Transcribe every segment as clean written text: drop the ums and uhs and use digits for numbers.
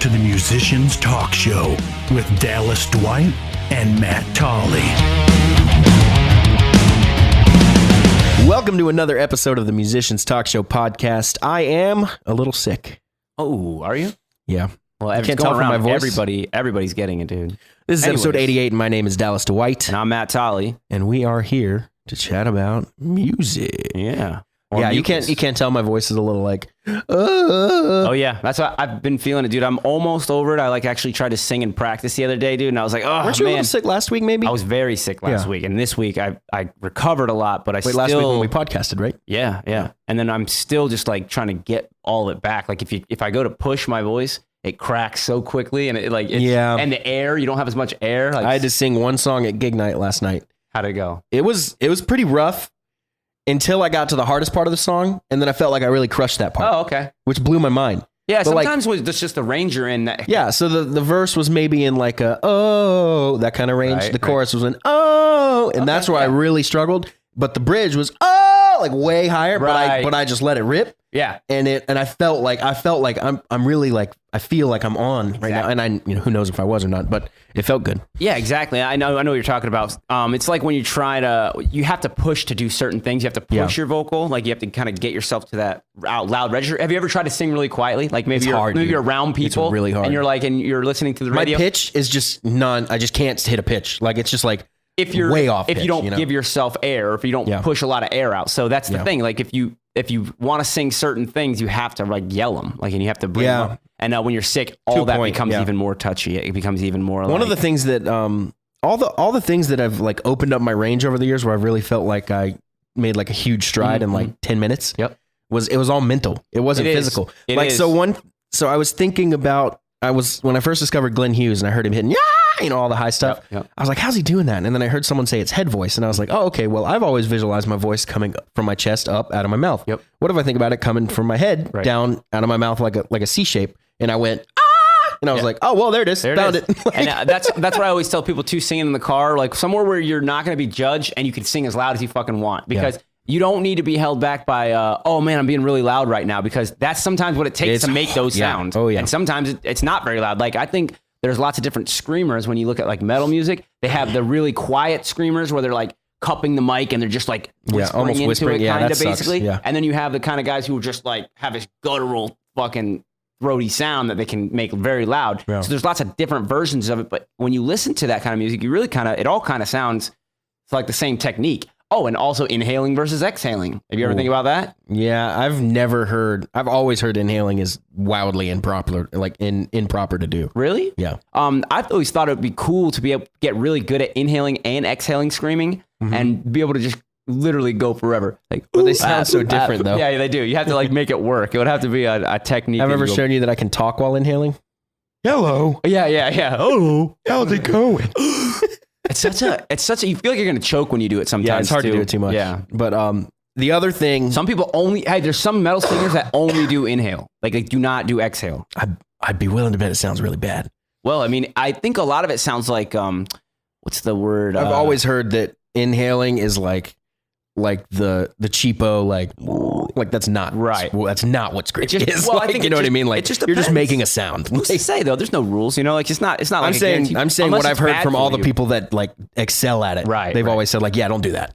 to the Musicians Talk Show with Dallas Dwight and Matt Tolley. Welcome to another episode of the Musicians Talk Show podcast. I am a little sick. Oh, are you? Yeah. Well, I can't tell from my voice. Everybody's getting it, dude. This is episode 88, and my name is Dallas Dwight. And I'm Matt Tolley. And we are here to chat about music. Yeah. Yeah, you can't tell my voice is a little like, Oh, yeah. That's what I've been feeling it, dude. I'm almost over it. I actually tried to sing in practice the other day, dude. And I was like, oh, Weren't you a man. little sick last week, maybe? I was very sick last week. And this week, I recovered a lot, but last week when we podcasted, right? Yeah. And then I'm still just trying to get all of it back. Like if I go to push my voice, it cracks so quickly, and and the air, you don't have as much air. I had to sing one song at gig night last night. How'd it go? It was pretty rough until I got to the hardest part of the song, and then I felt like I really crushed that part. Oh, okay. Which blew my mind. Yeah, but sometimes it's just the range you're in. Yeah, so the verse was maybe in like a, oh, that kind of range. Right, the chorus was an, oh, and that's where I really struggled. But the bridge was, oh, like way higher, but I just let it rip. Yeah. And I felt like I'm really like, I feel like I'm on right now. And who knows if I was or not, but it felt good. Yeah, exactly. I know what you're talking about. It's like when you you have to push to do certain things. You have to push your vocal. Like you have to kind of get yourself to that out loud register. Have you ever tried to sing really quietly? Like maybe you're around people. It's really hard. And you're listening to the radio. My pitch is just I just can't hit a pitch. Like it's just like, if you're way off if pitch, you don't give yourself air, or if you don't push a lot of air out. So that's the thing. Like if you want to sing certain things, you have to yell them, and you have to bring them up. And when you're sick, all that becomes even more touchy. It becomes even more. One of the things that all the things that have opened up my range over the years, where I really felt like I made a huge stride in 10 minutes. Yep. It was all mental. It wasn't physical. So I was thinking about when I first discovered Glenn Hughes and I heard him hitting all the high stuff. Yep. I was like, how's he doing that? And then I heard someone say it's head voice, and I was like, oh, okay. Well, I've always visualized my voice coming from my chest up out of my mouth. Yep. What if I think about it coming from my head down out of my mouth like a C shape? And I went, and I was like, oh, well, there it is. Found it. And that's what I always tell people too, singing in the car, somewhere where you're not going to be judged and you can sing as loud as you fucking want, because you don't need to be held back by, oh man, I'm being really loud right now, because that's sometimes what it takes to make those sounds. Oh yeah. And sometimes it's not very loud. I think there's lots of different screamers when you look at metal music. They have the really quiet screamers where they're cupping the mic and they're just whispering into it kind of basically. Yeah. And then you have the kind of guys who just have this guttural fucking throaty sound that they can make very loud. Yeah. So there's lots of different versions of it. But when you listen to that kind of music, you really it all kind of sounds like the same technique. Oh, and also inhaling versus exhaling. Have you ever think about that? Yeah, I've always heard inhaling is wildly improper, improper to do. Really? Yeah. I've always thought it would be cool to be able to get really good at inhaling and exhaling screaming and be able to just literally go forever. But they sound so different though. Yeah, they do. You have to make it work. It would have to be a technique. I've ever shown you that I can talk while inhaling. Hello. Yeah. Hello. How's it going? It's such a, you feel like you're going to choke when you do it sometimes. Yeah, it's hard to do it too much. Yeah. But the other thing, some people there's some metal singers that only do inhale. They do not do exhale. I'd be willing to bet it sounds really bad. Well, I mean, I think a lot of it sounds like, what's the word? I've always heard that inhaling is like the cheapo, that's not right. That's not what screaming is. Well, I think you know what I mean? It just you're just making a sound. What's they say though? There's no rules, it's not I'm saying what I've heard from all the people that excel at it. Right. They've always said don't do that.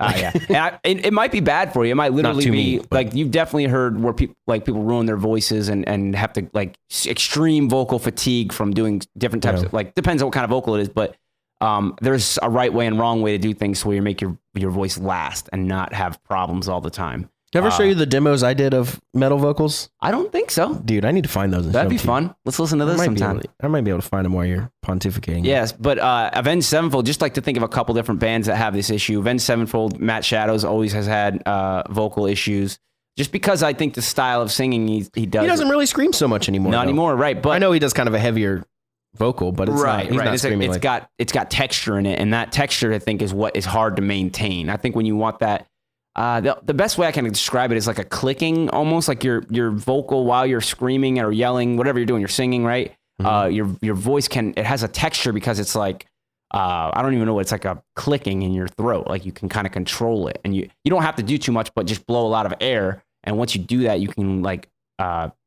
Yeah. And it might be bad for you. It might literally be you've definitely heard where people ruin their voices and have to extreme vocal fatigue from doing different types of depends on what kind of vocal it is, but there's a right way and wrong way to do things so you make your voice last and not have problems all the time. Did I ever show you the demos I did of metal vocals? I don't think so. Dude, I need to find those. That'd be fun. Let's listen to this sometime. I might be able to find them while you're pontificating. Yes, but Avenged Sevenfold, just to think of a couple different bands that have this issue. Avenged Sevenfold, Matt Shadows always has had vocal issues. Just because I think the style of singing he does. He doesn't really scream so much anymore. Not anymore, right. But I know he does kind of a heavier vocal, but it's not. He's not screaming it's got texture in it, and that texture I think is what is hard to maintain. I think when you want that, the best way I can describe it is like a clicking, almost like your vocal while you're screaming or yelling, whatever you're doing, you're singing, right? Mm-hmm. Your voice it has a texture because it's I don't even know what it's like, a clicking in your throat. You can kind of control it, and you don't have to do too much, but just blow a lot of air. And once you do that, you can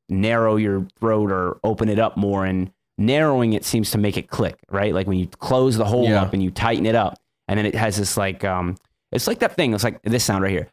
narrow your throat or open it up more and narrowing it seems to make it click, right? Like when you close the hole up and you tighten it up, and then it has this like, it's like that thing. It's like this sound right here.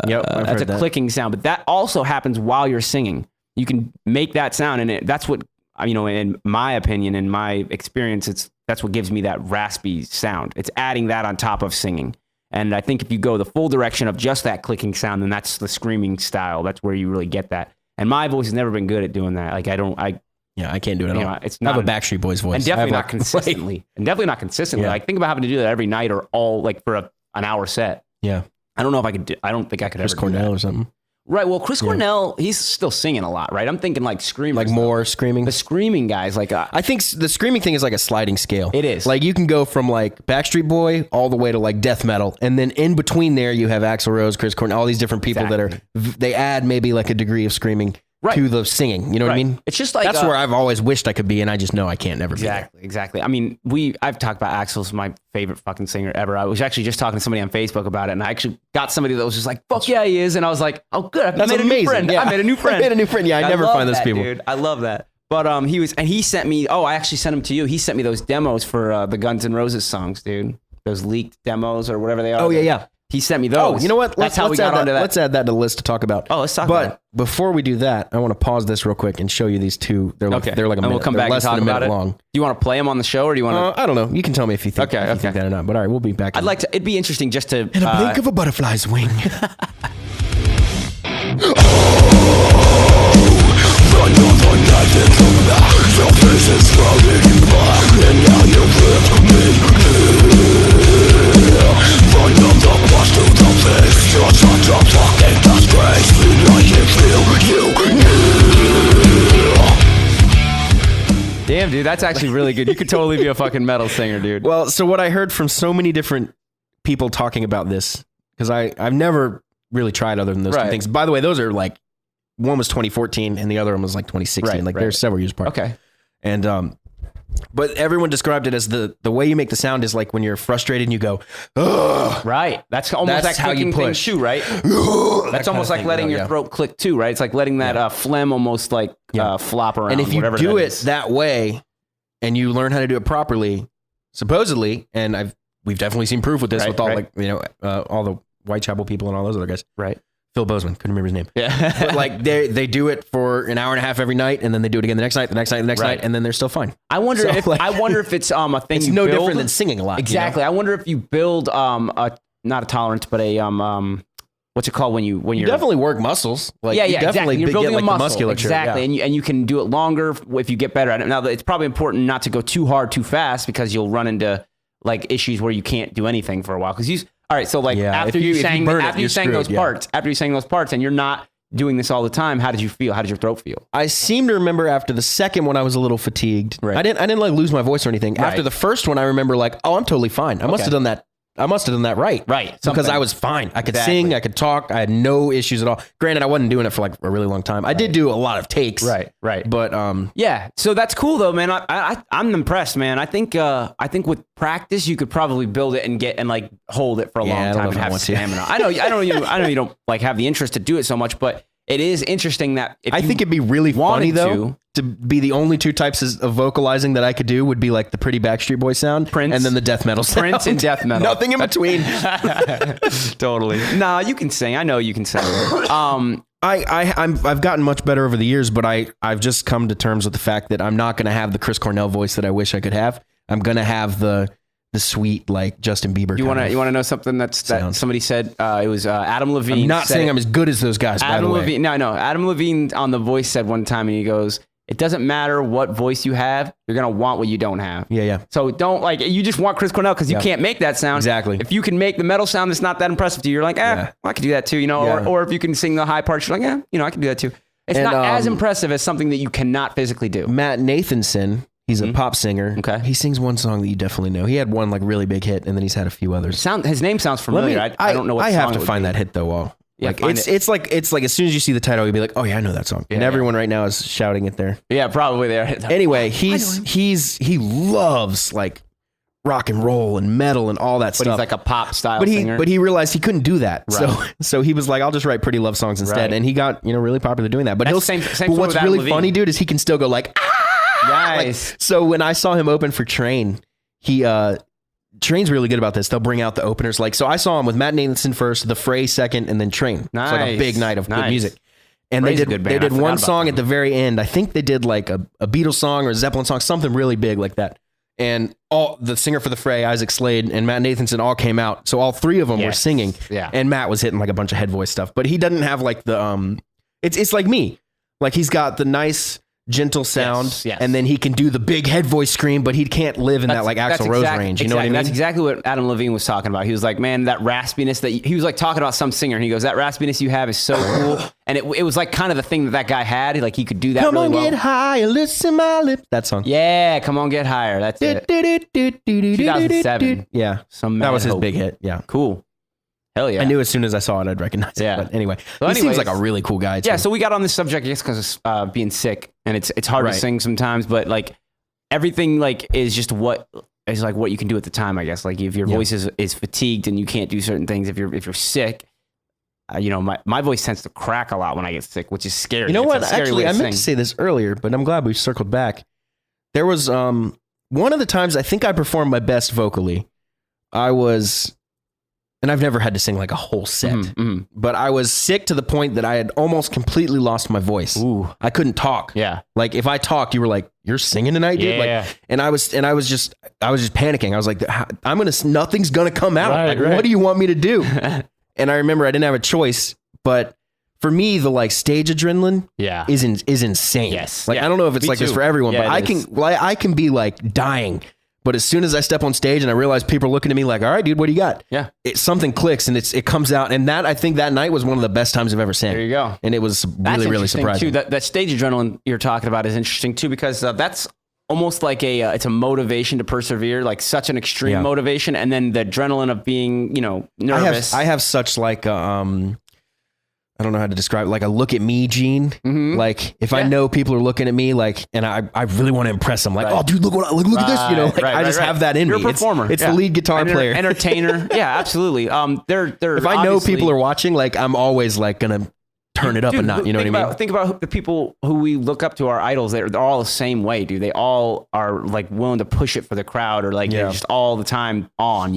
That's a clicking sound, but that also happens while you're singing. You can make that sound, and that's what, in my opinion, in my experience, that's what gives me that raspy sound. It's adding that on top of singing. And I think if you go the full direction of just that clicking sound, then that's the screaming style. That's where you really get that. And my voice has never been good at doing that. Like I can't do it at all. It's not I have a Backstreet Boys voice. And definitely not consistently. Yeah. Like think about having to do that every night or all like for an hour set. Yeah. I don't know if I could I don't think I could Chris ever Cornell do that. or something. Right. Well, Chris Cornell, he's still singing a lot, right? I'm thinking like screaming. Like more screaming. The screaming guys, like I think the screaming thing is like a sliding scale. It is. Like you can go from like Backstreet Boy all the way to like death metal, and then in between there you have Axl Rose, Chris Cornell, all these different people that they add maybe like a degree of screaming to the singing. You know what I mean? It's just like that's where I've always wished I could be, and I just know I can't never be there. Exactly. I mean, I've talked about Axl's my favorite fucking singer ever. I was actually just talking to somebody on Facebook about it, and I actually got somebody that was just like, "Fuck yeah, he is," and I was like, "Oh, good, That's made amazing. a new friend. Yeah. I made a new friend. I made a new friend. Yeah, I never find those people. Dude. I love that." But he sent me. Oh, I actually sent him to you. He sent me those demos for the Guns N' Roses songs, dude. Those leaked demos or whatever they are. Oh yeah. He sent me those. Oh, you know what? That's how we got onto that. Let's add that to the list to talk about. Oh, let's talk about it. But before we do that, I want to pause this real quick and show you these two. They're like a minute. We'll come They're back less and talk than a about minute it. long. Do you want to play them on the show, or do you want to? I don't know. You can tell me if you think, Okay. think that or not. But all right, we'll be back. I'd like to. It'd be interesting just to. In a blink of a butterfly's wing. Damn, dude, that's actually really good. You could totally be a fucking metal singer, dude. Well, so what I heard from so many different people talking about this, because I've never really tried other than those two things. By the way, those are like, one was 2014 and the other one was like 2016. They're several years apart. Okay. And but everyone described it as the way you make the sound is like when you're frustrated and you go, ugh. Right. That's almost That's that how you clicking thing push. too, right? That's almost like letting your throat click too, right? It's like letting that phlegm almost like flop around. And if you do it that way and you learn how to do it properly, supposedly, and we've definitely seen proof with this with all all the Whitechapel people and all those other guys. Right. Phil Bozeman, couldn't remember his name. Yeah. But like they do it for an hour and a half every night, and then they do it again the next night, night, and then they're still fine. I wonder if it's a thing. It's you no build. different than singing a lot. Exactly. You know? I wonder if you build not a tolerance, but a what's it called when you're definitely work muscles. Like you definitely exactly. You're building get, a like, muscle, the musculature. exactly, and you can do it longer if you get better at it. Now it's probably important not to go too hard too fast because you'll run into like issues where you can't do anything for a while because all right, so like after you sang those parts and you're not doing this all the time, how did you feel? How did your throat feel? I seem to remember after the second one I was a little fatigued. Right. I didn't like lose my voice or anything. Right. After the first one I remember like, oh, I'm totally fine. I must have done that. I must have done that right. Right. Because I was fine. I could sing, I could talk, I had no issues at all. Granted, I wasn't doing it for like a really long time. I did do a lot of takes. Right. But yeah. So that's cool though, man. I'm impressed, man. I think with practice you could probably build it and like hold it for a long time and have stamina. I know you don't like have the interest to do it so much, but it is interesting that I think it'd be really funny though to be the only two types of vocalizing that I could do would be like the pretty Backstreet Boy sound, Prince, and then the death metal sound. Prince and death metal. Nothing in between. Totally. Nah, you can sing. I know you can sing. I've gotten much better over the years, but I've just come to terms with the fact that I'm not going to have the Chris Cornell voice that I wish I could have. I'm going to have the sweet like Justin Bieber. You want to know something that somebody said? It was Adam Levine. I'm not saying I'm as good as those guys. Adam by the way. Levine. No. Adam Levine on The Voice said one time, and he goes, "It doesn't matter what voice you have, you're gonna want what you don't have." Yeah. So don't you just want Chris Cornell because you can't make that sound. Exactly. If you can make the metal sound that's not that impressive to you, you're like, well, I could do that too, Or if you can sing the high parts, you're like, I can do that too. It's not as impressive as something that you cannot physically do. Matt Nathanson. He's a pop singer. Okay. He sings one song that you definitely know. He had one like really big hit, and then he's had a few others. His name sounds familiar. I don't know what I song have to find that hit though. It's like as soon as you see the title, you'll be like, oh yeah, I know that song. And everyone right now is shouting it there. Yeah, probably there. Anyway, he loves like rock and roll and metal and all that stuff. But he's like a pop style singer. But he realized he couldn't do that. Right. So he was like, I'll just write pretty love songs instead. Right. And he got really popular doing that. But same what's really funny, dude, is he can still go like, ah! Nice. So when I saw him open for Train, Train's really good about this. They'll bring out the openers. Like, so I saw him with Matt Nathanson first, The Fray second, and then Train. Nice. It's like a big night of good music. And Fray's they did one song at the very end. I think they did like a Beatles song or a Zeppelin song, something really big like that. And all the singer for The Fray, Isaac Slade, and Matt Nathanson all came out. So all three of them were singing. Yeah. And Matt was hitting like a bunch of head voice stuff. But he doesn't have like the it's like me. Like he's got the nice gentle sound, yes. and then he can do the big head voice scream, but he can't live in that like Axl Rose range. You know what I mean? That's exactly what Adam Levine was talking about. He was like, man, that raspiness that he was like talking about some singer, and he goes, that raspiness you have is so cool. And it was like kind of the thing that guy had. Like he could do that Come really on, well. get higher, listen my lips. That song. Yeah, come on, get higher. That's it. 2007. Yeah. That was his big hit. Yeah. Cool. Hell yeah. I knew as soon as I saw it, I'd recognize it. But anyway, he seems like a really cool guy too. Yeah, so we got on this subject, I guess, because of being sick, and it's hard to sing sometimes, but like everything like is just what you can do at the time, I guess. Like if your voice is fatigued and you can't do certain things, if you're sick, my voice tends to crack a lot when I get sick, which is scary. You know what? Actually, I meant to say this earlier, but I'm glad we circled back. There was one of the times I think I performed my best vocally. And I've never had to sing like a whole set, but I was sick to the point that I had almost completely lost my voice. Ooh. I couldn't talk. Yeah. Like if I talked, you were like, "You're singing tonight, dude." Yeah. Like, and I was just panicking. I was like, nothing's gonna come out. What do you want me to do? And I remember I didn't have a choice, but for me, the like stage adrenaline, is insane. Yes. Like I don't know if it's like this for everyone, but I can be like dying. But as soon as I step on stage and I realize people are looking at me like, all right, dude, what do you got? Yeah. Something clicks and it comes out. And I think that night was one of the best times I've ever sang. There you go. And it was really surprising. Too. That stage adrenaline you're talking about is interesting too, because that's almost like it's a motivation to persevere, like such an extreme motivation. And then the adrenaline of being, nervous. I have such like, I don't know how to describe it, like a look at me gene. Mm-hmm. Like if I know people are looking at me, like, and I really want to impress them, like, oh dude, look at this, I just have that in me. You're a performer. It's the lead guitar player, entertainer. Yeah, absolutely. They're if I know people are watching, like I'm always like gonna turn it up a notch. You know what I mean? Think about the people who we look up to, our idols. They're all the same way, dude. They all are like willing to push it for the crowd, or like they're just all the time on.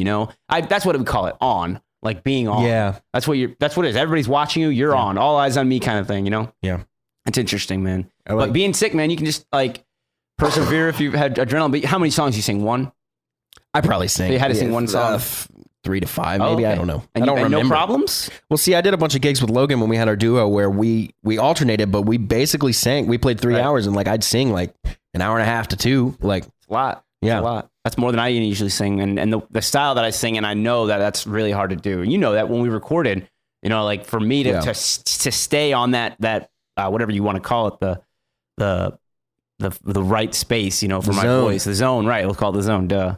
That's what we call it, on. Like being on. Yeah. That's what it is. Everybody's watching you. You're on. All eyes on me kind of thing, Yeah. It's interesting, man. But being sick, man, you can just like persevere if you've had adrenaline. But how many songs you sing? One? I probably sing. So you had to sing one song? 3 to 5, maybe. Okay. I don't know. And I don't remember. No problems? Well, see, I did a bunch of gigs with Logan when we had our duo where we alternated, but we basically sang. We played 3 hours and like I'd sing like an hour and a half to 2. Like it's a lot. Yeah. It's a lot. That's more than I usually sing. And the style that I sing, and I know that that's really hard to do. You know that when we recorded, like for me to stay on that whatever you want to call it, the right space, for my voice, the zone, right? We'll call it the zone. Duh.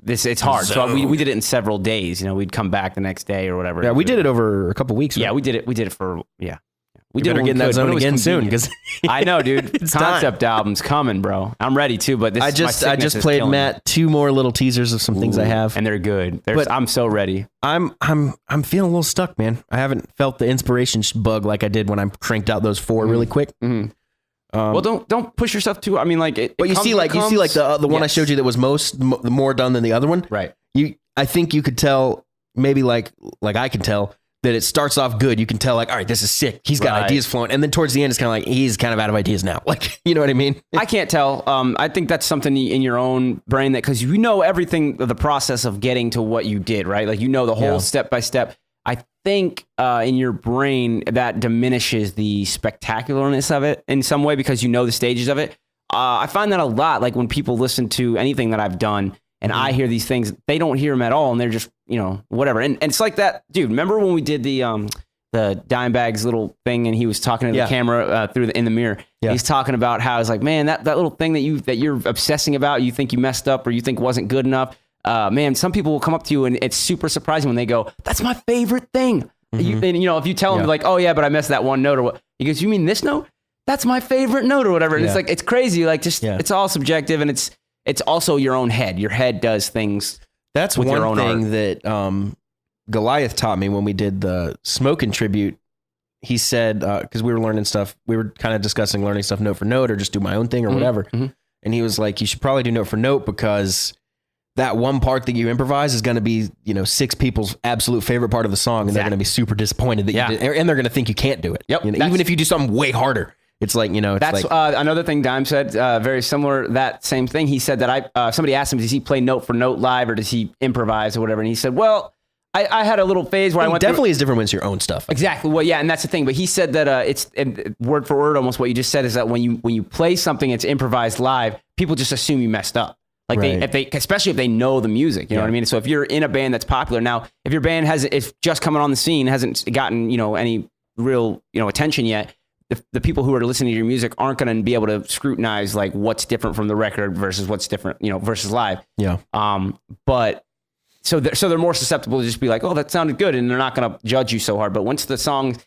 It's hard. So we did it in several days. We'd come back the next day or whatever. Yeah, we did it over a couple weeks. Yeah, we did it for We better get in that zone again soon, because I know, dude. Concept album's coming, bro. I'm ready too, but this I just played Matt 2 more little teasers of some things I have, and they're good. I'm so ready. I'm feeling a little stuck, man. I haven't felt the inspiration bug like I did when I cranked out those 4 really quick. Mm-hmm. Well, don't push yourself too. I mean, like, but you see the one I showed you that was more done than the other one, right? I think you could tell, maybe like I can tell, that it starts off good. You can tell like, all right, this is sick. He's got ideas flowing. And then towards the end, it's kind of like, he's kind of out of ideas now. Like, you know what I mean? I can't tell. I think that's something in your own brain because everything, the process of getting to what you did, right? Like, the whole step by step. I think in your brain that diminishes the spectacularness of it in some way because the stages of it. I find that a lot. Like when people listen to anything that I've done, and I hear these things, they don't hear them at all, and they're just, whatever. And it's like that, dude. Remember when we did the Dimebag's little thing, and he was talking to the camera in the mirror. Yeah. He's talking about how it's like, man, that little thing that you're obsessing about, you think you messed up or you think wasn't good enough. Man, some people will come up to you, and it's super surprising when they go, "That's my favorite thing." Mm-hmm. If you tell them like, "Oh yeah, but I messed that one note," or what? He goes, "You mean this note? That's my favorite note," or whatever. And it's like, it's crazy. Like it's all subjective, and it's also your own head. Your head does things. That's with one your own thing art. that Goliath taught me when we did the Smokin' tribute. he said, because we were learning stuff, we were kind of discussing learning stuff note for note or just do my own thing or whatever. And he was like, you should probably do note for note because that one part that you improvise is going to be, 6 people's absolute favorite part of the song. And they're going to be super disappointed that you did, and they're going to think you can't do it. Yep. Even if you do something way harder. It's like, it's that's like, another thing Dime said, very similar, that same thing. He said that somebody asked him, does he play note for note live or does he improvise or whatever? And he said, well, I had a little phase where I went definitely is different when it's your own stuff. Exactly. Well, yeah, and that's the thing. But he said that it's word for word, almost what you just said is that when you play something that's improvised live, people just assume you messed up. Like especially if they know the music, you know what I mean? So if you're in a band that's popular now, if your band is just coming on the scene, hasn't gotten, any real, attention yet, the people who are listening to your music aren't going to be able to scrutinize like what's different from the record versus what's different, versus live. Yeah. But so they're more susceptible to just be like, oh, that sounded good. And they're not going to judge you so hard. But once the song,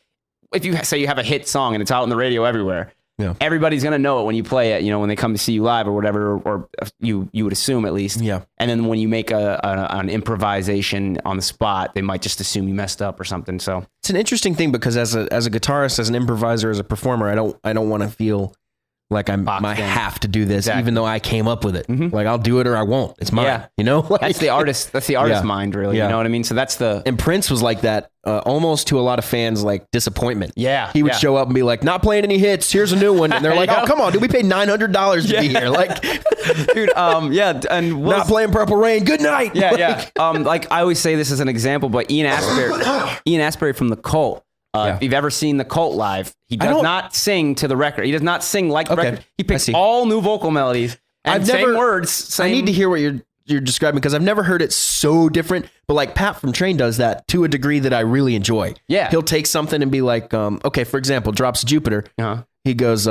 if you say you have a hit song and it's out on the radio everywhere, everybody's going to know it when you play it, when they come to see you live or whatever, or you would assume at least. Yeah. And then when you make an improvisation on the spot, they might just assume you messed up or something. So it's an interesting thing because as a guitarist, as an improviser, as a performer, I don't want to feel like I have to do this, even though I came up with it. Like I'll do it or I won't. It's mine. Like, that's the artist. That's the artist mind, really. You know what I mean? So that's and Prince was like that, almost to a lot of fans, like disappointment. Yeah, he would show up and be like, "Not playing any hits. Here's a new one," and they're like, "Oh, come on, dude, we paid $900 to be here." Like, dude, and not playing Purple Rain. Good night. Yeah. Like I always say this as an example, but Ian Astbury from The Cult. If you've ever seen The Cult live, he does not sing to the record. He does not sing like the record. He picks all new vocal melodies and same words. I need to hear what you're describing because I've never heard it so different. But like Pat from Train does that to a degree that I really enjoy. Yeah, he'll take something and be like, okay, for example, Drops of Jupiter. He goes,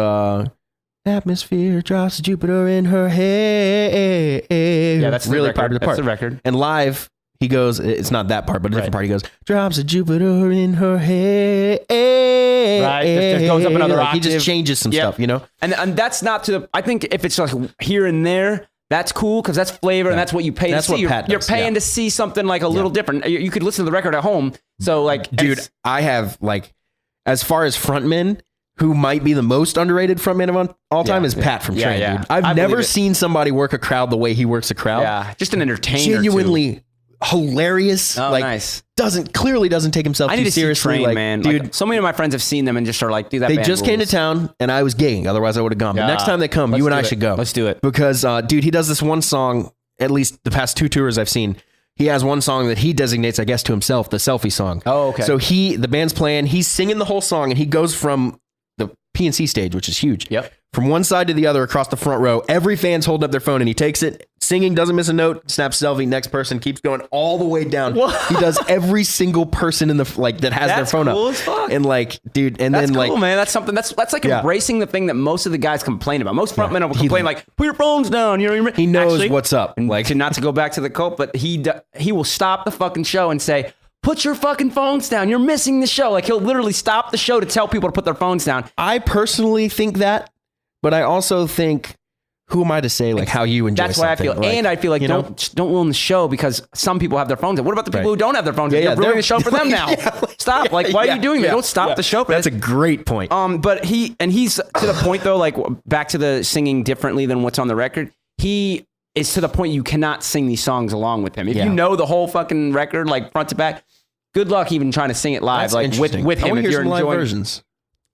atmosphere drops of Jupiter in her head. Yeah, that's really the record. popular part. That's the record. And live, he goes, it's not that part, but a different part. He goes, drops of Jupiter in her head. Right. It goes up another octave. He just changes some stuff, And that's not to the, I think if it's like here and there, that's cool because that's flavor and that's what you pay to see. You're paying to see something like a little different. You could listen to the record at home. So like, dude, I have like, as far as frontmen, who might be the most underrated frontman of all time is Pat from Train. Dude. I've never seen somebody work a crowd the way he works a crowd. Yeah, just an entertainer. Genuinely hilarious. Nice. Clearly doesn't take himself too seriously. Train, man. Dude, like, so many of my friends have seen them and just are like, dude, that they band just came to rules. town and I was gigging. Otherwise I would have gone. But next time they come, you and I should go. Let's do it. Because, dude, he does this one song, at least the past 2 tours I've seen. He has one song that he designates, I guess, to himself, the selfie song. Oh, okay. So the band's playing, he's singing the whole song and he goes from the PNC stage, which is huge. Yep. From one side to the other across the front row, every fan's holding up their phone and he takes it, singing, doesn't miss a note, snaps selfie, next person, keeps going all the way down. What? He does every single person in the that has their phone cool up. As fuck. And like, dude, and that's then cool, like, man, that's something that's like embracing the thing that most of the guys complain about. Most frontmen will complain like, put your phones down. You know what I mean? He knows what's up. And like, not to go back to the Cult, but he will stop the fucking show and say, put your fucking phones down. You're missing the show. Like he'll literally stop the show to tell people to put their phones down. I personally think that, but I also think, who am I to say like how you enjoy That's why I feel. Like, and I feel like don't ruin the show because some people have their phones. What about the people who don't have their phones? You're ruining the show for them now. Stop. Like, why are you doing that? Don't stop the show for That's a great point. But he's to the point though, like back to the singing differently than what's on the record. He is to the point you cannot sing these songs along with him. If you know the whole fucking record, like front to back, good luck even trying to sing it live, like with him if you're enjoying versions.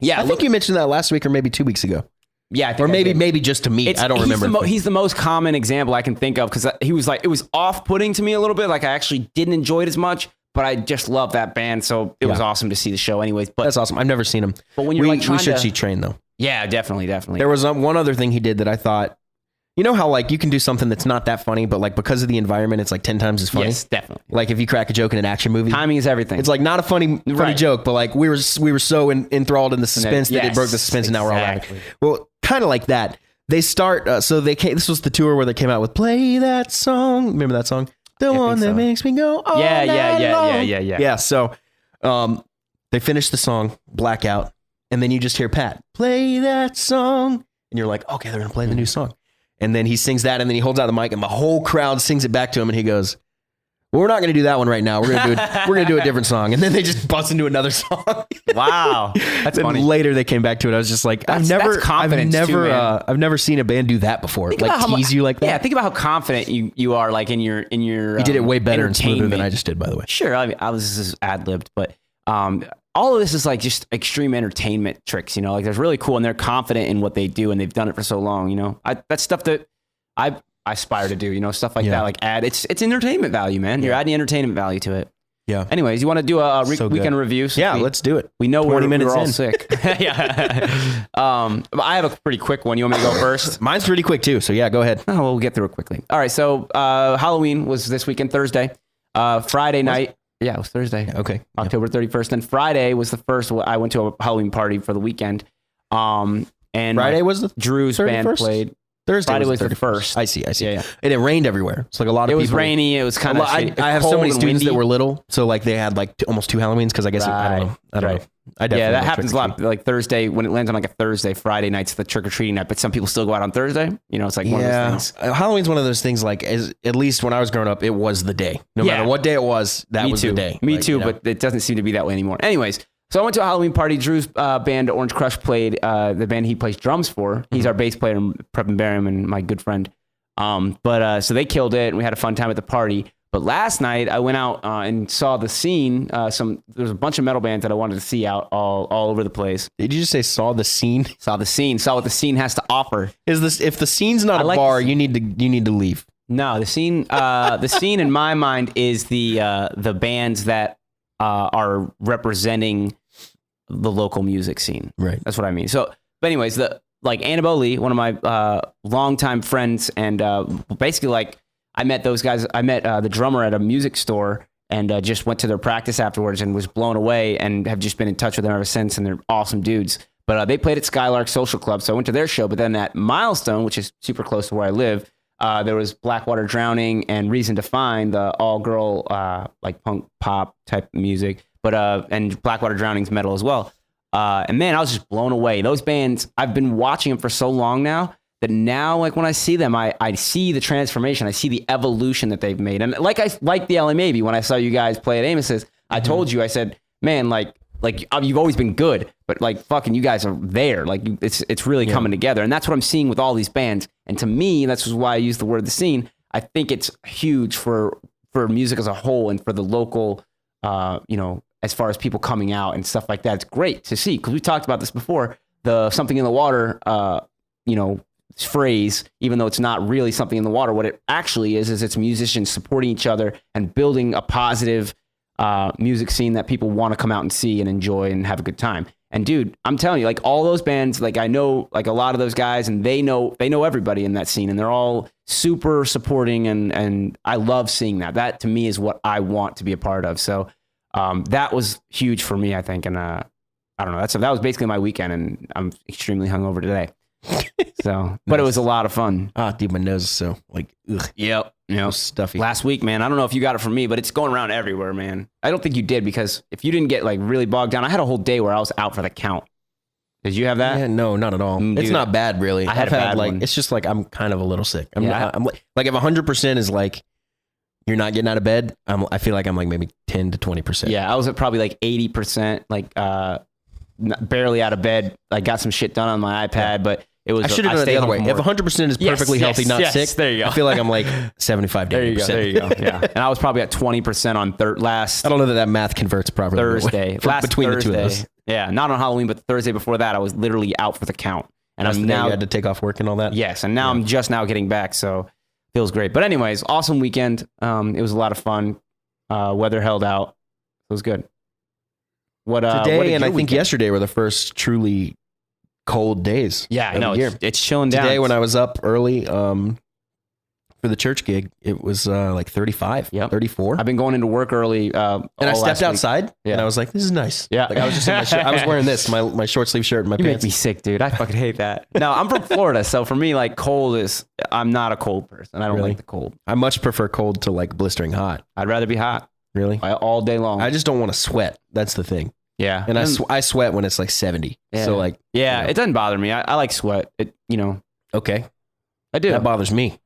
Yeah, I think you mentioned that last week or maybe 2 weeks ago. Yeah, or maybe just to me. I don't remember. He's the most common example I can think of because he was like, it was off-putting to me a little bit. Like I actually didn't enjoy it as much, but I just love that band, so it was awesome to see the show. Anyways, but that's awesome. I've never seen him. But when you're we should see Train though. Yeah, definitely. There was one other thing he did that I thought. You know how like you can do something that's not that funny, but like because of the environment, it's like 10 times as funny. Yes, definitely. Like if you crack a joke in an action movie, timing is everything. It's like not a funny joke, but like we were so enthralled in the suspense that it broke the suspense, and now we're all laughing. Well, kind of like that. They start. So they came. This was the tour where they came out with "Play That Song." Remember that song? The one that makes me go all night long. Yeah. So, they finish the song, blackout, and then you just hear Pat play that song, and you're like, okay, they're gonna play the new song. And then he sings that, and then he holds out the mic, and the whole crowd sings it back to him, and he goes, well, we're not going to do that one right now. We're going to do a different song. And then they just bust into another song. Wow. That's funny. Later they came back to it. I was just like, I've never seen a band do that before. Tease you like that. Yeah. Think about how confident you are like in your, you did it way better and smoother than I just did, by the way. Sure. I was just ad-libbed, but, all of this is like just extreme entertainment tricks, like they're really cool and they're confident in what they do and they've done it for so long, that's stuff that I aspire to do, stuff like that, like it's entertainment value, man. You're adding entertainment value to it. Yeah. Anyways, you want to do a weekend review? So let's do it. We know 20 minutes we're all sick. Yeah. I have a pretty quick one. You want me to go first? Mine's pretty quick too. So yeah, go ahead. Oh, we'll get through it quickly. All right. So Halloween was this weekend, Thursday. Friday night. Yeah, it was Thursday. Okay. October 31st. And Friday was the first. I went to a Halloween party for the weekend. And Friday was the Drew's 31st? Band played. Thursday Friday was the 31st. first. I see. Yeah. And it rained everywhere. It's like a lot of people. It was rainy. It was kind of I have so many students that were little. So like they had like almost 2 Halloweens because I guess I don't know. That happens a lot. Like Thursday, when it lands on like a Thursday, Friday night's the trick-or-treating night, but some people still go out on Thursday. It's like one of those things. Halloween's one of those things like, at least when I was growing up, it was the day. No matter what day it was, that was the day. Me too, but it doesn't seem to be that way anymore. Anyways, so I went to a Halloween party. Drew's band, Orange Crush, played the band he plays drums for. He's our bass player, Prep and Barium, and my good friend. So they killed it, and we had a fun time at the party. But last night I went out and saw the scene. There's a bunch of metal bands that I wanted to see out all over the place. Did you just say saw the scene? Saw the scene. Saw what the scene has to offer. If the scene's not a bar, you need to leave. No, the scene. The scene in my mind is the bands that are representing the local music scene. Right. That's what I mean. So, but anyways, like Annabelle Lee, one of my longtime friends, and basically like. I met those guys. I met the drummer at a music store and just went to their practice afterwards and was blown away and have just been in touch with them ever since. And they're awesome dudes. But they played at Skylark Social Club. So I went to their show. But then at Milestone, which is super close to where I live, there was Blackwater Drowning and Reason to Find, the all-girl like punk pop type music. But and Blackwater Drowning's metal as well. And man, I was just blown away. Those bands, I've been watching them for so long now. That now, like when I see them, I see the transformation. I see the evolution that they've made. And like the LA Maybe when I saw you guys play at Amos's, I told you, I said, man, like you've always been good, but like fucking you guys are there. Like it's really coming together. And that's what I'm seeing with all these bands. And to me, that's why I use the word the scene. I think it's huge for music as a whole and for the local, as far as people coming out and stuff like that. It's great to see because we talked about this before. The Something in the Water, phrase, even though it's not really something in the water, what it actually is it's musicians supporting each other and building a positive music scene that people want to come out and see and enjoy and have a good time. And dude, I'm telling you, like all those bands, like I know like a lot of those guys and they know everybody in that scene and they're all super supporting and I love seeing that. That to me is what I want to be a part of. So that was huge for me, I think. And I don't know, that was basically my weekend and I'm extremely hungover today. So, but it was a lot of fun. Dude, my nose is so like, ugh. Yep. Stuffy. Last week, man, I don't know if you got it from me, but it's going around everywhere, man. I don't think you did because if you didn't get like really bogged down, I had a whole day where I was out for the count. Did you have that? Yeah, no, not at all. Dude, it's not bad, really. I've had like, it's just like, I'm kind of a little sick. I'm like if 100% is like, you're not getting out of bed, I feel like I'm like maybe 10 to 20%. Yeah, I was at probably like 80%, like barely out of bed. I got some shit done on my iPad, but it was. I should have done it the other way. If 100% is perfectly healthy, not sick, there you go. I feel like I'm like 75 to 80%. There you go. Yeah, and I was probably at 20% on last. I don't know that math converts properly. Thursday, between Thursday. The two of those. Yeah, not on Halloween, but the Thursday before that, I was literally out for the count, and I'm now you had to take off work and all that. Yes, and now I'm just now getting back, so feels great. But anyways, awesome weekend. It was a lot of fun. Weather held out. It was good. Today and I think yesterday were the first truly cold days. Yeah, I know. It's chilling down. Today when I was up early for the church gig, it was like 35, 34. I've been going into work early. And I stepped outside and I was like, this is nice. Yeah. Like I was just in my shirt. I was wearing this, my short sleeve shirt and my pants. You make me sick, dude. I fucking hate that. No, I'm from Florida. So for me, like I'm not a cold person. I don't like the cold. I much prefer cold to like blistering hot. I'd rather be hot. Really? All day long. I just don't want to sweat. That's the thing. Yeah. And I sweat when it's like 70. Yeah. So like. Yeah, it doesn't bother me. I like sweat. Okay. I do. I do. That bothers me.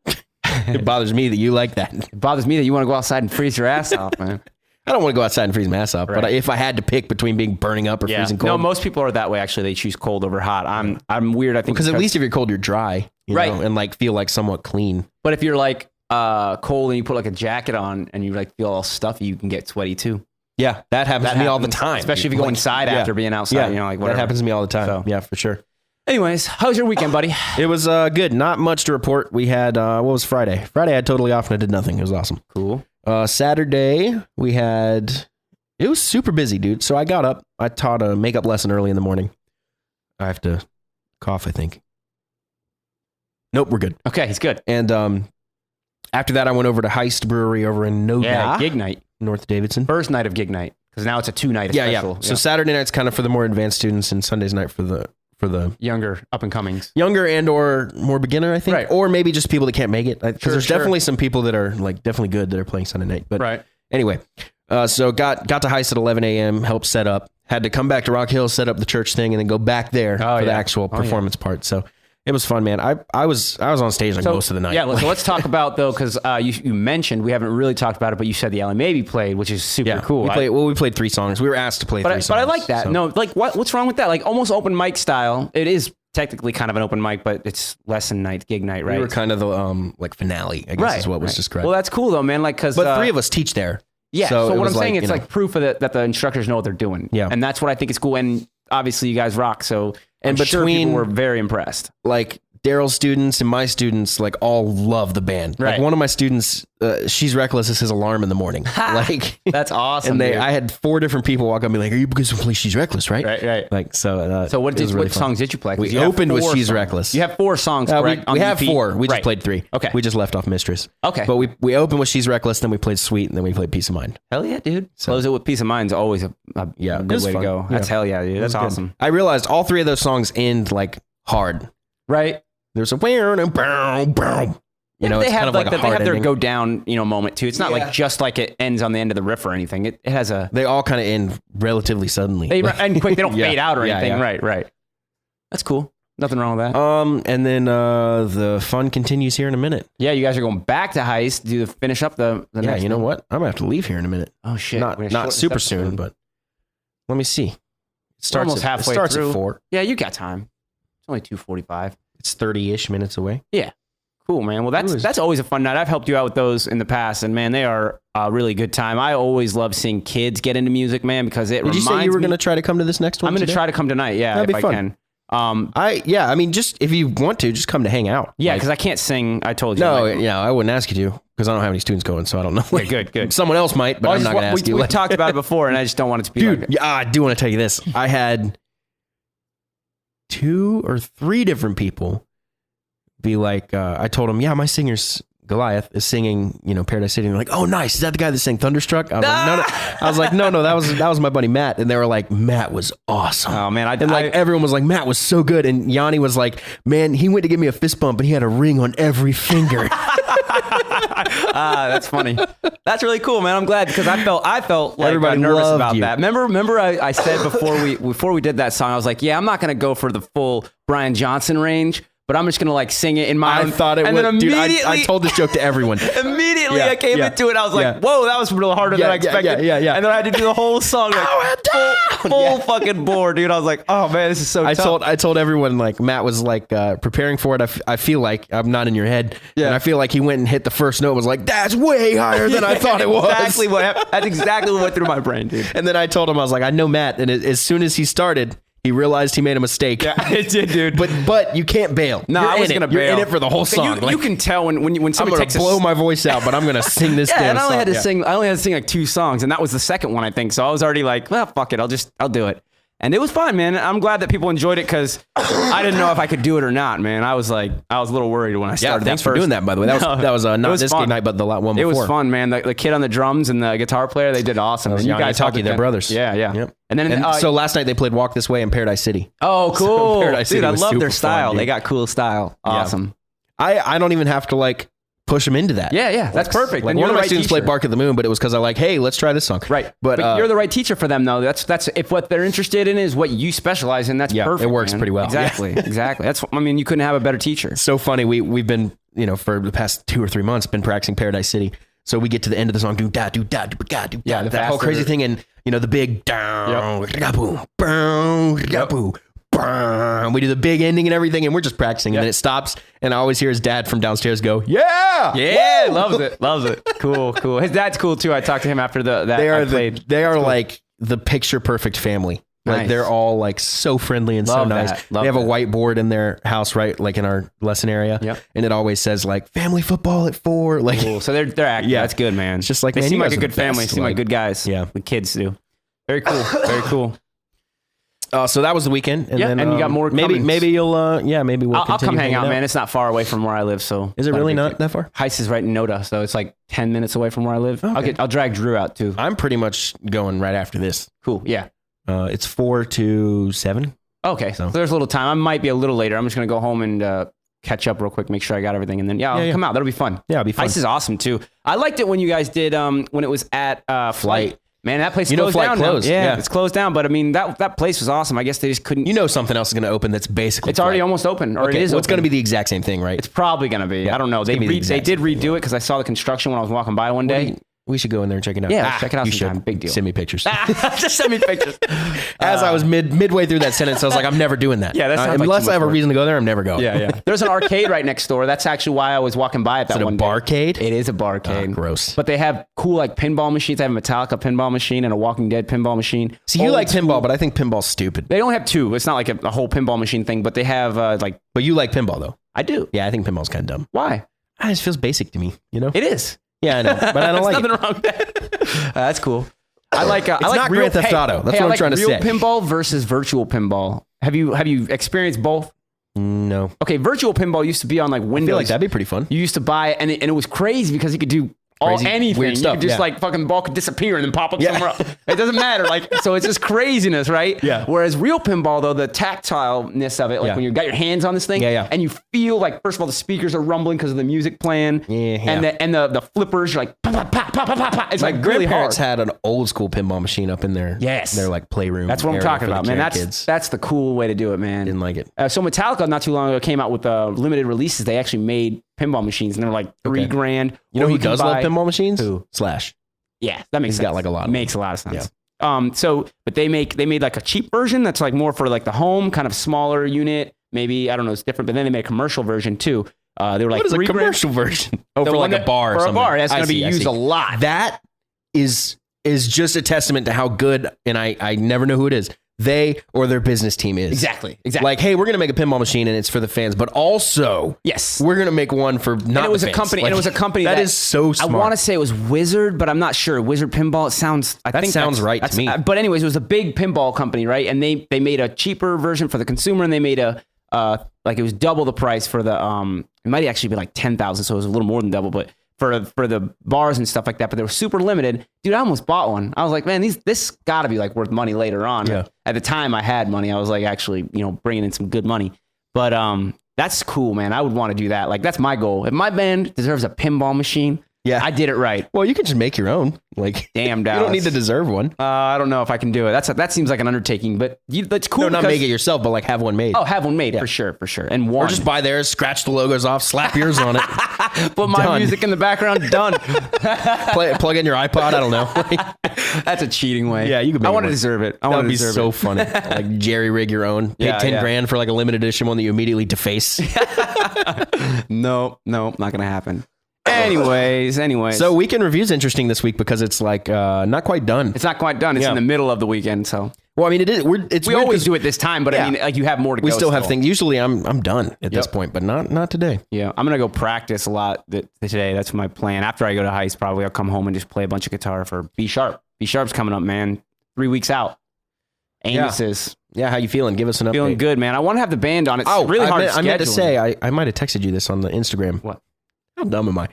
It bothers me that you like that. It bothers me that you want to go outside and freeze your ass off, man. I don't want to go outside and freeze my ass off, but if I had to pick between being burning up or freezing cold. No, most people are that way. Actually, they choose cold over hot. I'm weird. I think because at least if you're cold, you're dry, you know, and like feel like somewhat clean. But if you're like cold and you put like a jacket on and you like feel all stuffy, you can get sweaty too. Yeah, that happens to me all the time. Especially if you go inside after being outside. You know, like whatever. That happens to me all the time. So, yeah, for sure. Anyways, how was your weekend, buddy? It was good. Not much to report. We had what was Friday? Friday I had totally off and I did nothing. It was awesome. Cool. Saturday we had. It was super busy, dude. So I got up. I taught a makeup lesson early in the morning. I have to cough, I think. Nope, we're good. Okay, he's good. And after that, I went over to Heist Brewery over in Noda. Yeah, gig night. North Davidson. First night of gig night. Because now it's a 2-night special. Yeah. So Saturday night's kind of for the more advanced students and Sunday's night for the younger up and comings. Younger and or more beginner, I think. Right. Or maybe just people that can't make it. Because there's definitely some people that are like definitely good that are playing Sunday night. But anyway. So got to Heist at 11 a.m., helped set up, had to come back to Rock Hill, set up the church thing, and then go back there for the actual performance part. So it was fun, man. I was on stage like most of the night. Yeah, so let's talk about, though, because you mentioned, we haven't really talked about it, but you said the LMAB played, which is super cool. We played 3 songs. We were asked to play 3 songs. But I like that. So. No, like what's wrong with that? Like almost open mic style. It is technically kind of an open mic, but it's lesson night, gig night, right? We were kind of the like finale, I guess is what was described. Well, that's cool, though, man. Like, but 3 of us teach there. Yeah, so what I'm saying, it's like proof of that the instructors know what they're doing. Yeah. And that's what I think is cool. And obviously you guys rock. So I'm sure people were very impressed. Like Daryl's students and my students like all love the band. Right. Like one of my students, She's Reckless is his alarm in the morning. Like that's awesome. And I had 4 different people walk up and be like, "Are you going to play She's Reckless, right?" Right. Like so. So what songs did you play? We opened with She's Reckless. You have 4 songs. Correct? We have 4. We just played 3. Okay. We just left off Mistress. Okay. But we opened with She's Reckless, then we played Sweet, and then we played Peace of Mind. Hell yeah, dude. Close it with Peace of Mind is always a good way to go. That's hell yeah, dude. That's awesome. I realized all 3 of those songs end like hard. Right. There's a boom. You know, they it's have kind of like a hard their ending. go down, moment too. It's not like just like it ends on the end of the riff or anything. It has a. They all kind of end relatively suddenly. They end quick. They don't fade out or anything. Yeah. Right. That's cool. Nothing wrong with that. And then the fun continues here in a minute. Yeah, you guys are going back to Heist to finish up the next. Yeah, you know what? I'm gonna have to leave here in a minute. Oh shit! Not super soon, but let me see. It starts almost halfway at 4. Yeah, you got time. It's only 2:45. It's 30-ish minutes away. Yeah. Cool, man. Well, that's always a fun night. I've helped you out with those in the past, and man, they are a really good time. I always love seeing kids get into music, man, because it reminds me. Did you say you were going to try to come to this next one? I'm going to try to come tonight. Yeah, that'd be fun. I can. I mean, just if you want to, just come to hang out. Yeah, because I can't sing. I told you. No, I wouldn't ask you to because I don't have any students going, so I don't know. Yeah, good. Someone else might, but I'm not going to ask you. We've talked about it before, and I just don't want it to be. Dude, yeah, I do want to tell you this. I had 2 or 3 different people be like, I told them, yeah, my singer's Goliath is singing, Paradise City. And they're like, oh, nice. Is that the guy that sang Thunderstruck? I was like, no. that was my buddy Matt. And they were like, Matt was awesome. Oh man, everyone was like, Matt was so good. And Yanni was like, man, he went to give me a fist bump and he had a ring on every finger. That's funny. That's really cool, man. I'm glad because I felt like everybody nervous loved about you. that. Remember I said before we did that song, I was like, yeah, I'm not gonna go for the full Brian Johnson range. But I'm just gonna like sing it in my own. I thought it was. Dude, I told this joke to everyone. Immediately, I came into it. I was like, "Whoa, that was real harder than I expected." Yeah. And then I had to do the whole song, like full fucking bore, dude. I was like, "Oh man, this is so tough." I told everyone like Matt was like preparing for it. I feel like I'm not in your head. Yeah. And I feel like he went and hit the first note. Was like, "That's way higher than I thought it was." That's exactly what went through my brain, dude. And then I told him I was like, "I know Matt," and as soon as he started. He realized he made a mistake. Yeah, it did, dude. But you can't bail. No, I was going to bail. You're in it for the whole song. You can tell when somebody takes blow my voice out, but I'm going to sing this damn and I only song. had to sing. I only had to sing like 2 songs, and that was the second one, I think. So I was already like, well, fuck it. I'll do it. And it was fun, man. I'm glad that people enjoyed it because I didn't know if I could do it or not, man. I was a little worried when I started. Thanks for doing that, by the way. That was not this gig night, but the one before. It was fun, man. The kid on the drums and the guitar player, they did awesome. And you guys talking, they're brothers. Yeah. Yep. And then so last night they played Walk This Way in Paradise City. Oh, cool. So Paradise City, dude, I love their style. Fun, they got cool style. Awesome. Yeah. I don't even have to like push them into that. Yeah. That's perfect. Like one of my students played Bark at the Moon, but it was because I like, hey, let's try this song. Right. But you're the right teacher for them, though. That's if what they're interested in is what you specialize in. That's perfect. It works pretty well. Exactly. Exactly. You couldn't have a better teacher. So funny. We've been for the past 2 or 3 months, been practicing Paradise City. So we get to the end of the song, do da do da do da do da, that whole crazy thing, and the big down, boom, boom, boom. We do the big ending and everything, and we're just practicing, and then it stops, and I always hear his dad from downstairs go, yeah, loves it. Cool. His dad's cool too. I talked to him after that. They are like the picture perfect family. Like they're all like so friendly and so nice. They have a whiteboard in their house, right? Like in our lesson area. Yep. And it always says like family football at 4. Like, cool. So they're active. Yeah. That's good, man. It's just like, they seem like a good family. Seem like good guys. Yeah. The kids do. Very cool. Very cool. So that was the weekend. And then, and you got more coming. Maybe you'll, maybe we'll I'll come hang out, man. It's not far away from where I live. So is it really not that far? Heist is right in Noda. So it's like 10 minutes away from where I live. Okay. I'll drag Drew out too. I'm pretty much going right after this. Cool. Yeah. It's 4 to 7. Okay, so there's a little time. I might be a little later. I'm just gonna go home and catch up real quick, make sure I got everything, and then I'll come out. That'll be fun. Yeah, it'll be fun. Heist is awesome too. I liked it when you guys did when it was at Flight. Man, that place closed down. Closed. Yeah, it's closed down. But I mean, that place was awesome. I guess they just couldn't. Something else is going to open. That's basically. It's already almost open, or it is. It's going to be the exact same thing, right? It's probably going to be. I don't know. They did redo it because I saw the construction when I was walking by one day. We should go in there and check it out. Yeah, check it out sometime. Big deal. Send me pictures. Just send me pictures. As I was midway through that sentence, I was like, I'm never doing that. Yeah, that's unless I have a reason to go there, I'm never going. Yeah. There's an arcade right next door. That's actually why I was walking by at that one. Is it a barcade? It is a barcade. Gross. But they have cool like pinball machines. I have a Metallica pinball machine and a Walking Dead pinball machine. See, you like pinball, but I think pinball's stupid. They don't have two. It's not like a whole pinball machine thing, but they have But you like pinball though. I do. Yeah, I think pinball's kind of dumb. Why? It just feels basic to me. It is. Yeah, I know, but I don't like nothing wrong with that. That's cool. I like. It's not Grand Theft Auto. That's what I'm trying to say. Real pinball versus virtual pinball. Have you experienced both? No. Okay, virtual pinball used to be on like Windows. I feel like that'd be pretty fun. You used to buy it, and it was crazy because you could do anything. Weird stuff. You could just like fucking the ball could disappear and then pop up somewhere else. It doesn't matter. So it's just craziness, right? Yeah. Whereas real pinball though, the tactileness of it, like when you got your hands on this thing, and you feel like first of all the speakers are rumbling because of the music playing, and the flippers, you're like pop, pop, pop, pop, pop, pop. It's like really hard. Grandparents had an old school pinball machine up in there. Yes. Their like playroom. That's what I'm talking about, man. That's the cool way to do it, man. Didn't like it. So Metallica not too long ago came out with limited releases. They actually made pinball machines, and they're like $3,000. You know who does love pinball machines? Who? Slash. Yeah, that makes sense. He's got like a lot. Makes a lot of sense. Yeah. But they made like a cheap version that's like more for like the home, kind of smaller unit. Maybe I don't know, it's different. But then they made a commercial version too. They were like, what is a commercial version? Oh, for like a bar or something. For a bar, that's going to be used a lot. That is just a testament to how good, and I never know who it is. They or their business team is. Exactly. Like, hey, we're going to make a pinball machine and it's for the fans, but also, we're going to make one for not the fans. And it was a company that is so smart. I want to say it was Wizard, but I'm not sure. Wizard Pinball, it sounds, I think sounds right to me. But anyways, it was a big pinball company, right? And they made a cheaper version for the consumer, and they made it was double the price for the, it might actually be like 10,000, so it was a little more than double, but for the bars and stuff like that, but they were super limited. Dude, I almost bought one. I was like, man, this got to be like worth money later on. Yeah. At the time I had money. I was like actually, bringing in some good money. But that's cool, man. I would want to do that. Like, that's my goal. If my band deserves a pinball machine, I did it right. Well, you can just make your own. Like, damn, Dallas. You don't need to deserve one. I don't know if I can do it. That seems like an undertaking, but that's cool. No, not make it yourself, but like have one made. Oh, have one made for sure. And one. Or just buy theirs, scratch the logos off, slap yours on it. Put my music in the background. Done. Plug in your iPod. I don't know. That's a cheating way. Yeah, you could. I want to deserve it. That would be so funny. Like jerry rig your own. Pay 10 grand for like a limited edition one that you immediately deface. No, not gonna happen. Anyways. So weekend review's interesting this week because it's like not quite done. It's not quite done. It's in the middle of the weekend. So well, I mean, it is. We always do it this time, but I mean, like you have more to go. We still have things. Usually, I'm done at this point, but not today. Yeah, I'm gonna go practice a lot today. That's my plan. After I go to Heist, probably I'll come home and just play a bunch of guitar for B Sharp. B Sharp's coming up, man. 3 weeks out. Amos is. Yeah, how you feeling? Give us an update. Feeling good, man. I want to have the band on. It's really hard to schedule. I meant to say, I might have texted you this on the Instagram. What? How dumb am I?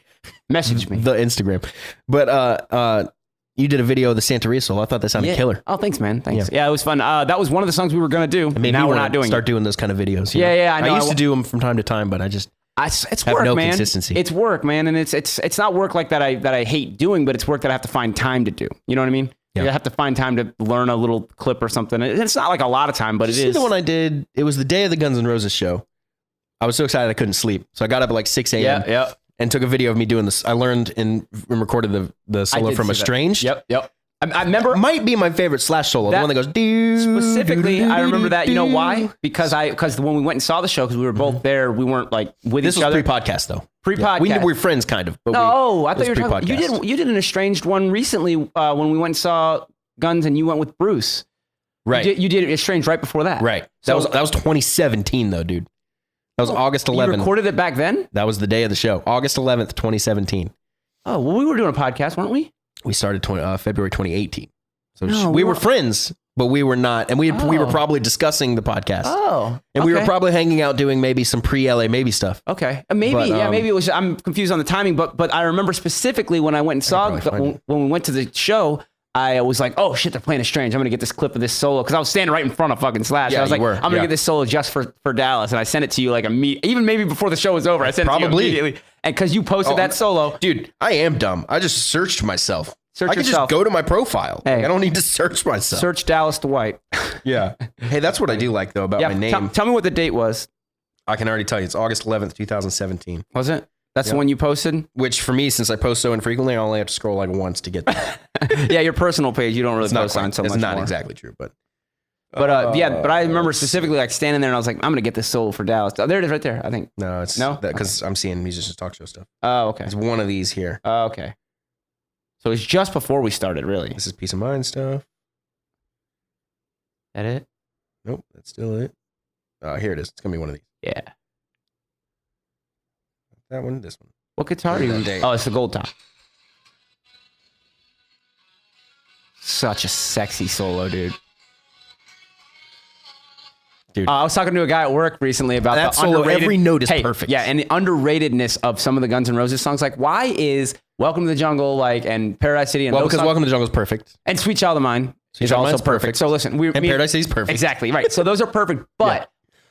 Message me. The Instagram. But you did a video of the Santeria Soul. I thought that sounded killer. Oh, thanks, man. Thanks. Yeah, it was fun. That was one of the songs we were going to do. Now we're not doing it. Start doing those kind of videos. Yeah, I know. I used to do them from time to time, but I just it's have work, no man. consistency. It's work, man, and it's not work like that I hate doing, but it's work that I have to find time to do. You know what I mean? Yeah. I have to find time to learn a little clip or something. It's not like a lot of time, but it is. The one I did, it was the day of the Guns N' Roses show. I was so excited I couldn't sleep. So I got up at like 6 a.m. And took a video of me doing this. I learned and recorded the solo from Estranged. Yep. I remember. Might be my favorite Slash solo. The one that goes. Specifically, I remember that. You know why? Because when we went and saw the show, because we were both there, we weren't like with each other. This was pre-podcast though. Pre-podcast. We were friends kind of. But I thought you were talking. You did an Estranged one recently when we went and saw Guns, and you went with Bruce. Right. You did Estranged right before that. Right. So, that was 2017 though, dude. That was August 11th. You recorded it back then? That was the day of the show. August 11th, 2017. Oh, well, we were doing a podcast, weren't we? We started February 2018. So we were friends, but we were not. And we were probably discussing the podcast. Oh. And we were probably hanging out doing maybe some pre-LA maybe stuff. Okay. Maybe it was, I'm confused on the timing, but I remember specifically when I went and saw, when we went to the show, I was like, oh shit, they're playing Estranged. I'm going to get this clip of this solo. Because I was standing right in front of fucking Slash. I was like, I'm going to get this solo just for Dallas. And I sent it to you like even maybe before the show was over. I sent it to you immediately. And because you posted that solo. Dude, I am dumb. I just searched myself. I could just go to my profile. Hey, I don't need to search myself. Search Dallas Dwight. Yeah. Hey, that's what I do like though about my name. Tell me what the date was. I can already tell you. It's August 11th, 2017. Was it? That's the one you posted? Which for me, since I post so infrequently, I only have to scroll like once to get that. Yeah, your personal page, you don't really post on so much. It's not more. Exactly true, but but I remember specifically like standing there and I was like, I'm gonna get this solo for Dallas. Oh, there it is, right there. I think. No, it's because I'm seeing musicians talk show stuff. Oh, okay. It's one of these here. Oh, okay. So it's just before we started, really. This is Peace of Mind stuff. That it? Nope, that's still it. Here it is. It's gonna be one of these. Yeah. That one, this one. What guitar are you using? Oh, it's the gold top. Such a sexy solo, dude. I was talking to a guy at work recently about that the solo. underrated, Every note is perfect. Yeah, and the underratedness of some of the Guns N' Roses songs. Like, why is "Welcome to the Jungle" and "Paradise City" and because "Welcome to the Jungle" is perfect, and "Sweet Child of Mine" is also perfect. So listen, Paradise City is perfect. Exactly right. So those are perfect, but.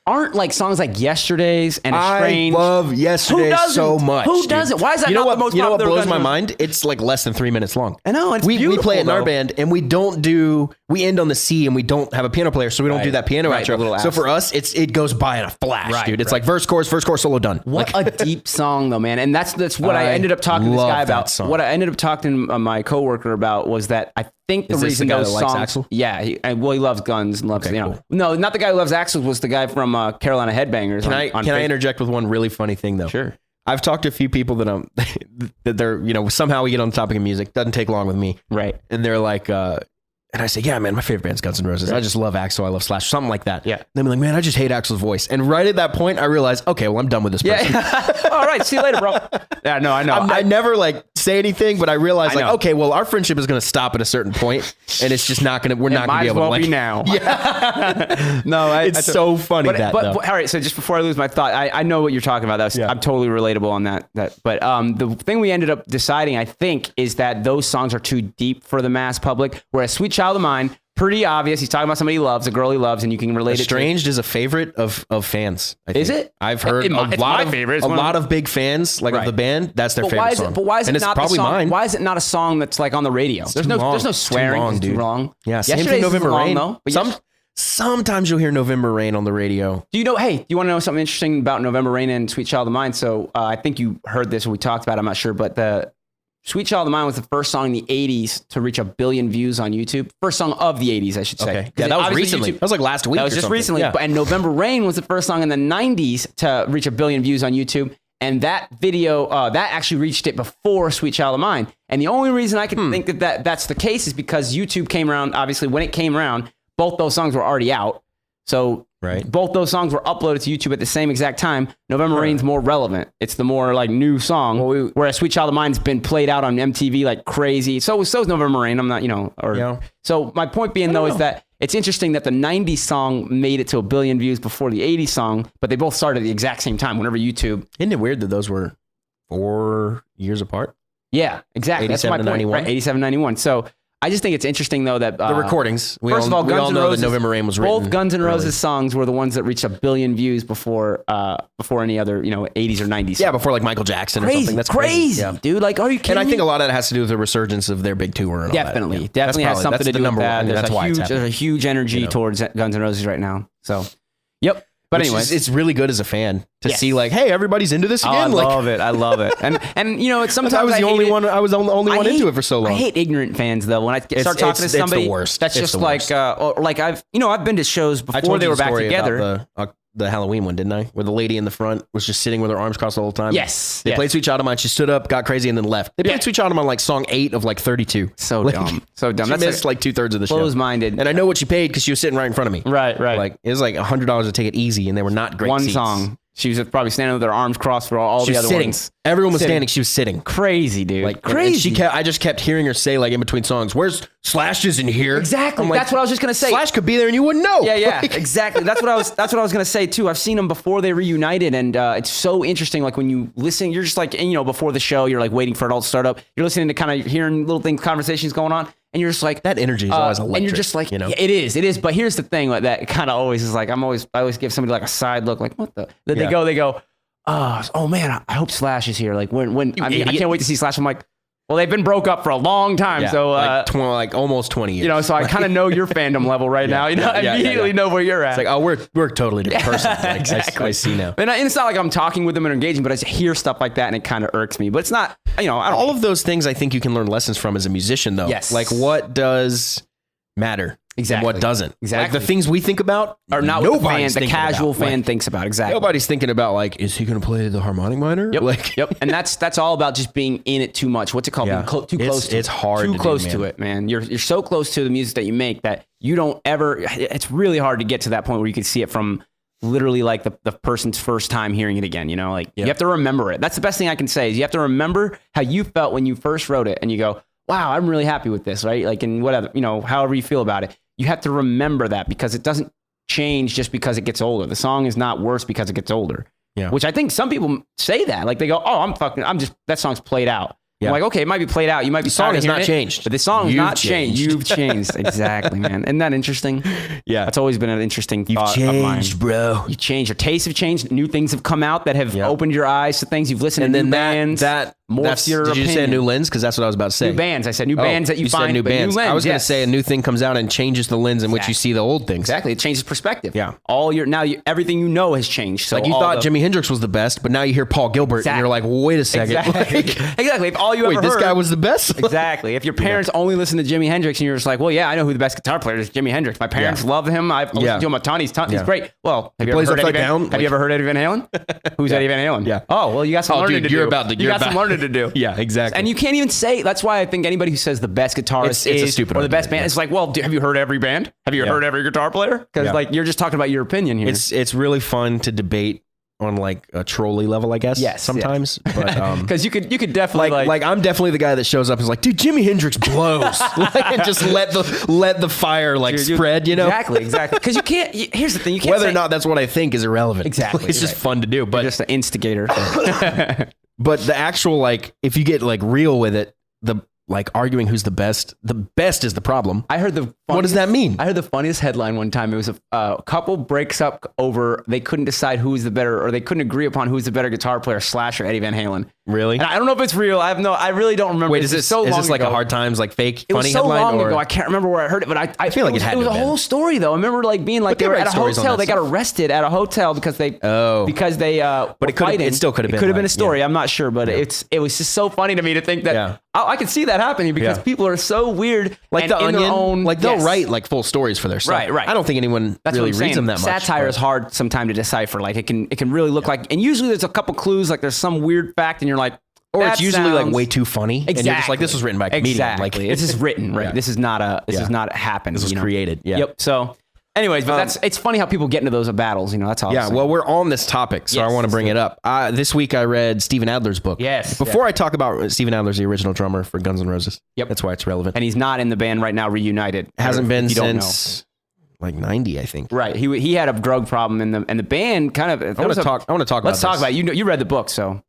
Aren't like songs like Yesterday's and Estranged? I love Yesterday's so much. Who doesn't? Why is that not the most popular? You know what blows my mind? It's like less than 3 minutes long. I know. It's we play it in our band, and we end on the C, and we don't have a piano player, so we don't do that piano outro. So for us, it goes by in a flash, dude. It's like verse, chorus, solo, done. What a deep song, though, man. And that's what I ended up talking to this guy about. What I ended up talking to my coworker about was that I think the reason those songs, Axl? Yeah, he loves Guns and loves cool. No, not the guy who loves Axl, was the guy from Carolina Headbangers. Can I interject with one really funny thing though? Sure. I've talked to a few people that that they're somehow we get on the topic of music. Doesn't take long with me, right? And they're like, and I say, yeah, man, my favorite band's Guns N' Roses. Right. I just love Axl. I love Slash, something like that. Yeah. And they're like, man, I just hate Axl's voice. And right at that point, I realized, okay, well, I'm done with this person. Yeah. All right, see you later, bro. Yeah, no, I know. I never say anything, but I realized okay, well, our friendship is going to stop at a certain point, and it's just not going to. We're not going to be able to. Be now. Yeah. No, it's so funny but all right, so just before I lose my thought, I know what you're talking about. I'm totally relatable on that. But the thing we ended up deciding, I think, is that those songs are too deep for the mass public. Whereas "Sweet Child of Mine," pretty obvious. He's talking about somebody he loves, a girl he loves, and you can relate Estranged is a favorite of fans. Is it? I've heard a lot of big fans of the band. That's their favorite song. But why is it not probably mine? Why is it not a song that's like on the radio? There's no swearing. It's too long. Yeah, same thing. November Rain. Though. Sometimes you'll hear November Rain on the radio. Do you know? Hey, do you want to know something interesting about November Rain and Sweet Child of Mine? So I think you heard this or we talked about it. I'm not sure, but the Sweet Child of Mine was the first song in the 80s to reach 1 billion views on YouTube. First song of the 80s, I should say. Okay. Yeah, that was recently. That was like last week. That was just recently. Yeah. And November Rain was the first song in the 90s to reach 1 billion views on YouTube. And that video, that actually reached it before Sweet Child of Mine. And the only reason I can think that's the case is because YouTube came around. Obviously, when it came around, both those songs were already out. So both those songs were uploaded to YouTube at the same exact time. November Rain's more relevant. It's the more like new song. Whereas Sweet Child of Mine's been played out on MTV like crazy. So is November Rain. I'm not, So my point being though is that it's interesting that the 90s song made it to 1 billion views before the 80s song, but they both started at the exact same time whenever YouTube. Isn't it weird that those were 4 years apart? Yeah, exactly. That's my point. 91. Right, 87, 91. So I just think it's interesting, though, that the recordings. We all know that November Rain was written. Both Guns N' Roses songs were the ones that reached 1 billion views before any other 80s or 90s. Yeah, before like Michael Jackson or something. That's crazy, dude. Like, are you kidding me? And I think a lot of that has to do with the resurgence of their big tour and all definitely, that. Definitely has something to do with that. That's why there's a huge energy towards Guns N' Roses right now. So, yep. But anyways, it's really good as a fan to Yes. see like, hey, everybody's into this again. I like, love it. I love it. And you know, it's sometimes I was the only one. I was the only one into it for so long. I hate ignorant fans though. When I start talking to it's the somebody, worst. that's It's just the like, worst. like I've been to shows I before told they you were the back story together. about the Halloween one, didn't I? Where the lady in the front was just sitting with her arms crossed the whole time. Yes. They yes. played Sweet Child of Mine. She stood up, got crazy, and then left. They played Sweet Child of Mine like song 8 of like 32. So Like, dumb. So dumb. She That's missed like 2/3 of the show. close-minded. And I know what she paid because she was sitting right in front of me. Right. Like it was like $100 a ticket easy, and they were not great One seats. song. She was probably standing with her arms crossed for all She the was other sitting. ones. Everyone was Sitting. standing. She was sitting. Crazy, dude. Like crazy. And I just kept hearing her say like in between songs, "Where's Slash is in here?" Exactly. I'm like, That's what I was just gonna say. Slash could be there and you wouldn't know. Yeah, Like, exactly. That's what I was gonna say too. I've seen them before they reunited, and it's so interesting. Like when you listen, you're just like, you know, before the show, you're like waiting for it all to start up. You're listening to kind of hearing little things, conversations going on, and you're just like that energy is always electric. and you're just like, you know, yeah, it is. But here's the thing that kind of always is like, I always give somebody like a side look, like what the? Then Yeah. they go, oh man, I hope Slash is here. Like when I idiot. can't wait to see Slash. I'm like, well, they've been broke up for a long time, Yeah, so like almost 20 years. you know, so I kind of know your fandom level right now. You know, I immediately know where you're at. It's like, oh, we're totally different persons. Like, Exactly. I see now. And it's not like I'm talking with them and engaging, but I just hear stuff like that and it kind of irks me. But it's not, you know, I don't. All of those things I think you can learn lessons from as a musician, though. Yes. Like what does matter? Exactly. And what doesn't? Exactly. Like the things we think about Or not what the fan, nobody's the thinking casual about. fan Like, thinks about. Exactly. nobody's thinking about like, is he going to play the harmonic minor? Yep. Like, Yep. And that's all about just being in it too much. What's it called? Yeah. Being too It's- close to it's it. hard Too to do, close man. to it, man. You're so close to the music that you make that you don't ever, it's really hard to get to that point where you can see it from literally like the person's first time hearing it again, you know, like you have to remember it. That's the best thing I can say is you have to remember how you felt when you first wrote it and you go, wow, I'm really happy with this, right? Like, and whatever, you know, however you feel about it, you have to remember that because it doesn't change just because it gets older. The song is not worse because it gets older. Yeah. Which I think some people say that. Like they go, oh, that song's played out. Yeah. I'm like, okay, it might be played out. You might be The song tired of has hearing not it, changed. but the song has You've not changed. changed. You've changed. Exactly, man. Isn't that interesting? yeah. That's always been an interesting You've thought of mine. changed, bro. You changed. Your tastes have changed. New things have come out that have opened your eyes to things. You've listened And to then new bands. that's your did you say a opinion. new lens? Because that's what I was about to say. New bands. I said new bands that you said find. new but bands. New lens, I was going to yes. say a new thing comes out and changes the lens in which you Exactly. see the old things. Exactly. It changes perspective. Yeah. Everything you know has changed. So Like you all thought Jimi Hendrix was the best, but now you hear Paul Gilbert and you're like, wait a second. Exactly. Like, Exactly. If all you wait, ever this heard, guy was the best? Exactly. If your parents only listen to Jimi Hendrix and you're just like, well, yeah, I know who the best guitar player is, Jimi Hendrix. My parents love him. I've listened to him a ton. He's great. Well, have you plays ever heard upside Eddie Van, down, Have you ever heard Eddie Van Halen? Who's Eddie Van Halen? Yeah. Oh, well, you got some learning to do. you're You got some learning to do. Yeah, exactly. And you can't even say, that's why I think anybody who says the best guitarist It's a is, stupid or the best argument, band, it's like, well, have you heard every band? Have you heard every guitar player? Because like, you're just talking about your opinion here. It's really fun to debate on like a trolley level, I guess. Yes, sometimes. But because you could definitely like I'm definitely the guy that shows up and is like, dude, Jimi Hendrix blows. Like, and just let the fire like spread, you know? Exactly. Because you can't. Here's the thing: you can't Whether say, or not that's what I think is irrelevant. Exactly, It's just right. fun to do. But just an instigator. but the actual like, if you get like real with it, the like arguing who's the best is the problem. I heard the. What does that mean? I heard the funniest headline one time. It was a couple breaks up over they couldn't decide who's the better, or they couldn't agree upon who's the better guitar player, Slash or Eddie Van Halen. Really? And I don't know if it's real. I really don't remember. Wait, is this like a Hard Times like fake It funny was so headline? long or? ago. I can't remember where I heard it, but I feel like it had was to a have been. whole story though. I remember like being like But they they were write at a stories on hotel. that They got stuff. arrested at a hotel because they Oh. but it still could have been It could have been like, a story. yeah. I'm not sure, but it was just so funny to me to think that Yeah. I could see that happening because Yeah. people are so weird. Like and the in their Onion, own, like they'll yes. write like full stories for their stuff. Right. I don't think anyone That's really what I'm reads saying. them that much. Satire but- is hard sometimes to decipher. Like it can really look like, and usually there's a couple clues. Like there's some weird fact, and you're like, or that it's usually like sounds- way too funny, and you're just like, this was written by a comedian. Exactly. Like This is written, right? Yeah. This is not happened. This was created. Yeah. Yep. So, anyways, but it's funny how people get into those battles. You know, that's all. Yeah, well, we're on this topic, so Yes, I want to let's bring do it up. This week I read Steven Adler's book. Yes, Before I talk about Steven Adler's the original drummer for Guns N' Roses. Yep. That's why it's relevant. and he's not in the band right now. Reunited. Hasn't If been you don't know. since like 90, I think. Right. He had a drug problem, and the band kind of. I want to talk about Let's talk this. about it. You read the book, so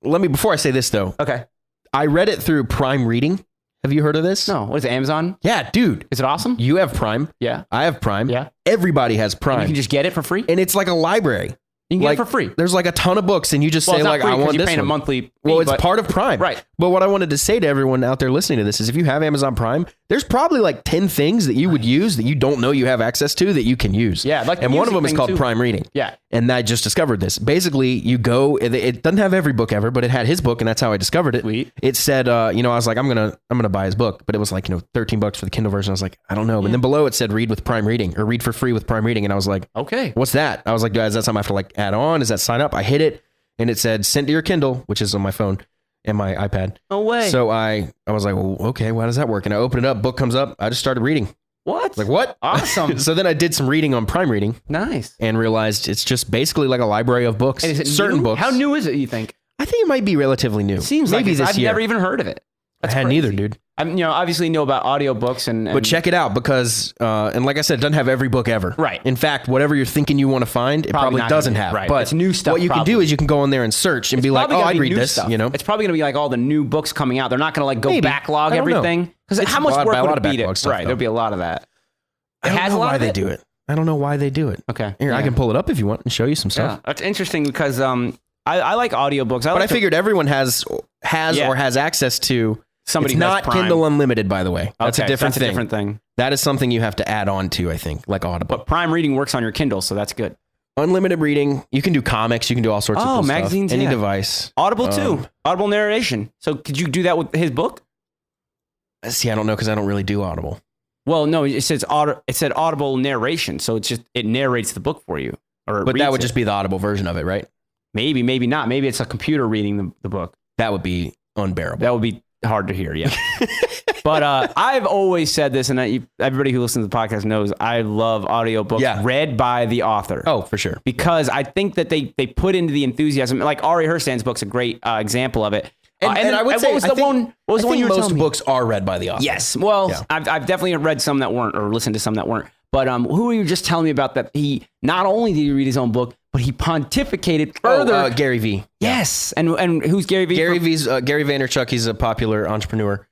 Before I say this though, okay. I read it through Prime Reading. Have you heard of this? No, what is it, Amazon? Yeah, dude. Is it awesome? You have Prime. Yeah. I have Prime. Yeah. Everybody has Prime. You can just get it for free. and it's like a library. You can Like, get it for free. There's like a ton of books, and you just say it's not like, free I 'cause want you're this paying one. a monthly. Well, it's part of Prime. Right. But what I wanted to say to everyone out there listening to this is if you have Amazon Prime, there's probably like 10 things that you would use that you don't know you have access to that you can use. Yeah. Like and one of them is called Prime Reading. Yeah. And I just discovered this. Basically, you go, it doesn't have every book ever, but it had his book, and that's how I discovered it. Sweet. It said, I was like, I'm gonna buy his book, but it was like, $13 for the Kindle version. I was like, I don't know. And then below it said read with Prime Reading or read for free with Prime Reading. And I was like, okay, what's that? I was like, guys, that's something I have to like add on. Is that sign up? I hit it and it said send to your Kindle, which is on my phone and my iPad. No way. So I was like, well, okay, why does that work? And I opened it up, book comes up. I just started reading. What? Like what? Awesome. So then I did some reading on Prime Reading. Nice. And realized it's just basically like a library of books. And is it certain new? books. How new is it, you think? I think it might be relatively new. Seems maybe like this I've year. never even heard of it. I hadn't either, dude. I'm, obviously know about audiobooks and but check it out because, and like I said, it doesn't have every book ever. Right. In fact, whatever you're thinking you want to find, it probably not doesn't gonna be, have. right. But It's new stuff, what you can do is you can go on there and search and be like, oh, I'd read this. stuff. You know, it's probably going to be like all the new books coming out. They're not going to like go Maybe. backlog I don't know. everything because It's how much bought work by a would lot it of be? backlog stuff, Right. There'll be a lot of that. I don't has know a lot why of they it? do it. I don't know why they do it. Okay. Here, I can pull it up if you want and show you some stuff. Yeah, that's interesting because I like audiobooks. But I figured everyone has Yeah. or has access to. Somebody it's who has not Prime. Kindle Unlimited, by the way. That's a different thing. different thing. That is something you have to add on to, I think, like Audible. But Prime Reading works on your Kindle, so that's good. Unlimited reading. You can do comics. You can do all sorts of cool magazines, stuff. Any yeah. device. Audible too. Audible narration. So could you do that with his book? See, I don't know because I don't really do Audible. Well, no, it said Audible narration, so it narrates the book for you. But that would just be the Audible version of it, right? Maybe not. Maybe it's a computer reading the book. That would be unbearable. That would be hard to hear, yeah. But I've always said this, and everybody who listens to the podcast knows I love audiobooks read by the author. Oh, for sure. Because I think that they put into the enthusiasm, like Ari Herstand's book's a great example of it. And I would say, what was the one you were most telling me? books are read by the author. Yes. Well, Yeah. I've definitely read some that weren't, or listened to some that weren't. But who were you just telling me about that? He not only did he read his own book, but he pontificated further. Gary Vee. Yes. And who's Gary Vee? Gary Vaynerchuk. He's a popular entrepreneur.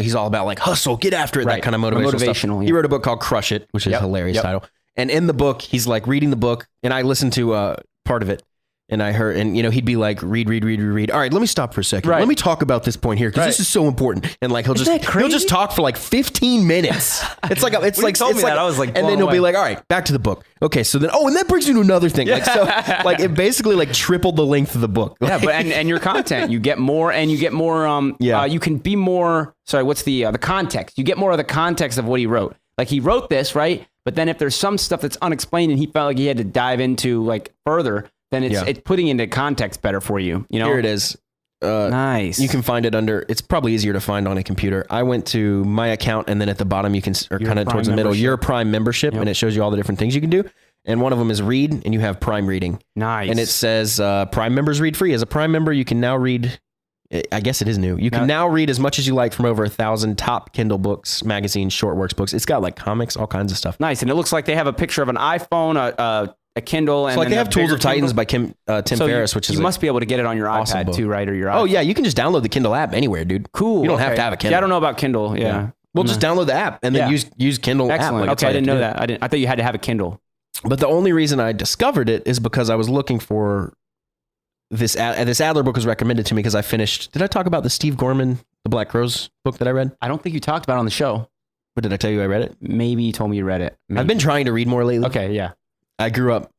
He's all about like hustle, get after it, that kind of motivational stuff. Yeah. He wrote a book called Crush It, which is a hilarious title. And in the book, he's like reading the book, and I listened to part of it. And I heard, and he'd be like, read. All right, let me stop for a second. Right. Let me talk about this point here because this is so important. And like he'll just talk for like 15 minutes. It's like When you told me that, I was like, and then blown he'll be away. like, all right, back to the book. Okay, so then and that brings you to another thing. Like so, like it basically like tripled the length of the book. Yeah, but and your content, you get more, and you get more. You can be more. Sorry, what's the context? You get more of the context of what he wrote. Like he wrote this, right? But then if there's some stuff that's unexplained and he felt like he had to dive into like further, then it's putting into context better for you. Here it is. Nice. You can find it under. It's probably easier to find on a computer. I went to my account, and then at the bottom you can, or kind of towards the middle, your Prime membership, and it shows you all the different things you can do. And one of them is read, and you have Prime Reading. Nice. And it says Prime members read free. As a Prime member, you can now read. I guess it is new. You can now read as much as you like from over 1,000 top Kindle books, magazines, short works books. It's got like comics, all kinds of stuff. Nice. And it looks like they have a picture of an iPhone, a Kindle, and so like they have Tools of Titans Kindle. by Tim Ferriss, which is you must be able to get it on your awesome iPad book. too, right? Or your iPhone. Oh yeah, you can just download the Kindle app anywhere, dude. Cool. You don't have to have a Kindle. Yeah, I don't know about Kindle. Yeah. Well, just download the app and then use Kindle Excellent. app. Like Okay, I didn't know that. I thought you had to have a Kindle. But the only reason I discovered it is because I was looking for this Adler book was recommended to me because I finished. Did I talk about the Steve Gorman, The Black Crows book that I read? I don't think you talked about it on the show. But did I tell you I read it? Maybe you told me you read it. Maybe. I've been trying to read more lately. Okay, yeah. I grew up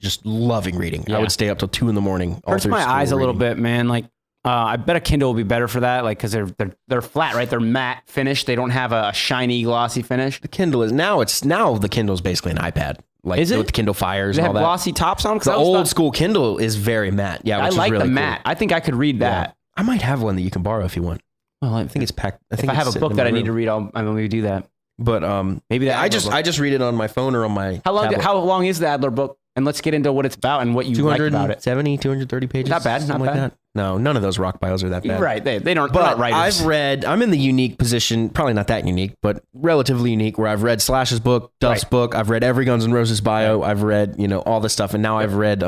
just loving reading. Yeah. I would stay up till 2 a.m. Hurts my eyes a little bit, man. Like, I bet a Kindle will be better for that. Like, because they're flat, right? They're matte finish. They don't have a shiny, glossy finish. The Kindle is now the Kindle is basically an iPad. Like is it? With the Kindle Fires They and have all that. glossy tops on them. The old school Kindle is very matte. Yeah, which I like is really the cool. matte. I think I could read that. I might have one that you can borrow if you want. Well, I think it's packed. If I have a book that I need to read, I'll maybe do that. But maybe that. I just read it on my phone or on my tablet. How long is the Adler book? And let's get into what it's about and what you like about it. 230 pages. Not bad. Not like bad. That. No, none of those rock bios are that bad. Right. They don't. But they're not writers. I'm in the unique position, probably not that unique, but relatively unique, where I've read Slash's book, Duff's book. I've read every Guns N' Roses bio. I've read, all this stuff. And now I've read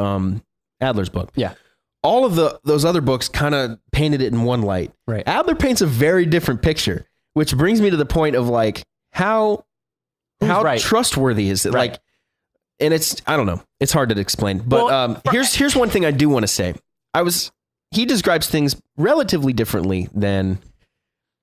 Adler's book. Yeah. All of those other books kind of painted it in one light. Right. Adler paints a very different picture, which brings me to the point of like, how trustworthy is it? Right. Like, and I don't know. It's hard to explain. But here's one thing I do want to say. I was he describes things relatively differently than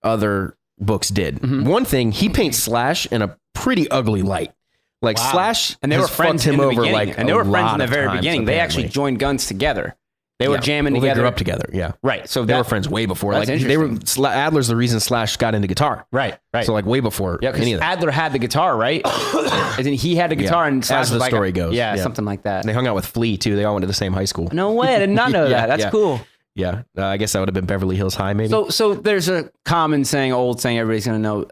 other books did. One thing, he paints Slash in a pretty ugly light. Like Slash, and they were friends him in the over beginning. like, and they were friends in the of very times, beginning. They apparently. actually joined guns together. They were jamming They together. grew up together. Yeah, right. So they were friends way before. That's Like they were. Adler's the reason Slash got into guitar. Right. So like way before any of that. Adler had the guitar, right? As in he had the guitar, and Slash as the was like story goes. Yeah, something like that. They hung out with Flea too. They all went to the same high school. No way, I did not know that. That's cool. Yeah, I guess that would have been Beverly Hills High, maybe. So there's a common saying, old saying, everybody's gonna know.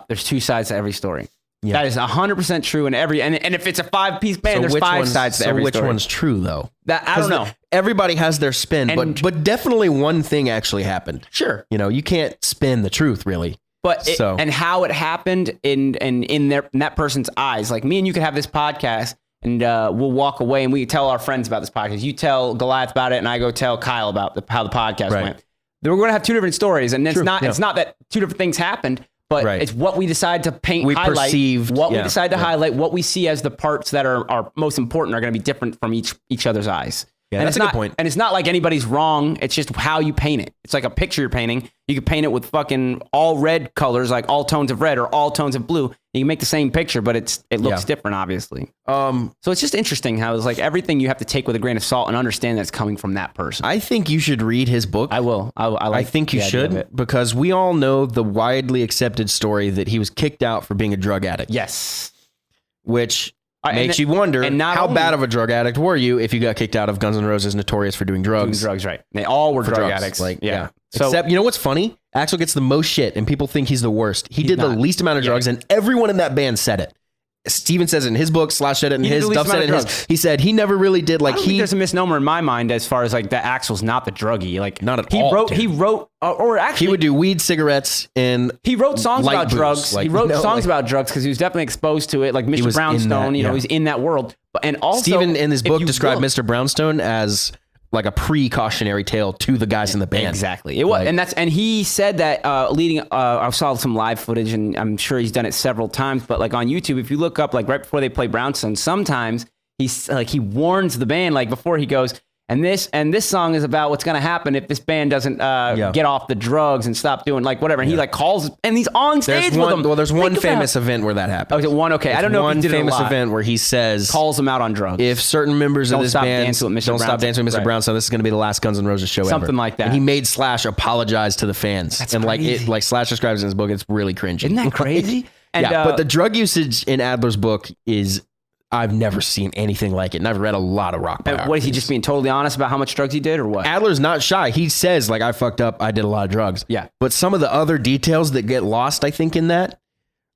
There's two sides to every story. Yeah. That is 100% true in every, and if it's a 5-piece band, there's 5 sides to every story. So which one's true though? That I don't know. Everybody has their spin, but definitely one thing actually happened. Sure. You can't spin the truth really. But and how it happened in that person's eyes. Like me and you could have this podcast and we'll walk away and we tell our friends about this podcast. You tell Goliath about it and I go tell Kyle about how the podcast went. Then we're going to have 2 different stories, and it's not that 2 different things happened. But it's what we decide to paint, we decide to highlight, what we see as the parts that are most important are going to be different from each other's eyes. Yeah, and that's a good point. And it's not like anybody's wrong. It's just how you paint it. It's like a picture you're painting. You can paint it with fucking all red colors, like all tones of red or all tones of blue. You can make the same picture, but it looks different, obviously. So it's just interesting how it's like everything you have to take with a grain of salt and understand that it's coming from that person. I think you should read his book. I will. I think you should, because we all know the widely accepted story that he was kicked out for being a drug addict. Yes. Which makes you wonder, how bad of a drug addict were you if you got kicked out of Guns N' Roses, notorious for doing drugs? Right. They all were drug addicts. Like, yeah. So, except, you know what's funny? Axl gets the most shit, and people think he's the worst. He did the least amount of drugs, and everyone in that band said it. Steven says it in his book, Slash said it in his, Duff said it in his. He said he never really did, like, there's a misnomer in my mind as far as like that Axl's not the druggie. Like, not at all. He wrote, or actually, he would do weed, cigarettes, and he wrote songs about drugs. Like, he wrote songs about drugs because he was definitely exposed to it. Like Mr. Brownstone, he's in that world. And also, Steven in his book described Mr. Brownstone as like a precautionary tale to the guys in the band. Exactly. It was, and he said that I saw some live footage, and I'm sure he's done it several times. But like on YouTube, if you look up like right before they play Brownstone, sometimes he warns the band like before he goes. And this song is about what's going to happen if this band doesn't get off the drugs and stop doing like whatever. And he like calls, and he's on stage with them. Well, there's one famous event where that happens. Oh, is it one? Okay, I don't know if he did famous it a lot. event where he says calls them out on drugs. If certain members of this band don't stop dancing with Mr. Brownstone, this is going to be the last Guns N' Roses show ever. Something like that. And he made Slash apologize to the fans. That's and crazy. like Slash describes in his book, it's really cringy. Isn't that crazy? But the drug usage in Adler's book is, I've never seen anything like it, and I've read a lot of rock biographies. What, is he just being totally honest about how much drugs he did, or what? Adler's not shy. He says, like, I fucked up, I did a lot of drugs. Yeah. But some of the other details that get lost, I think, in that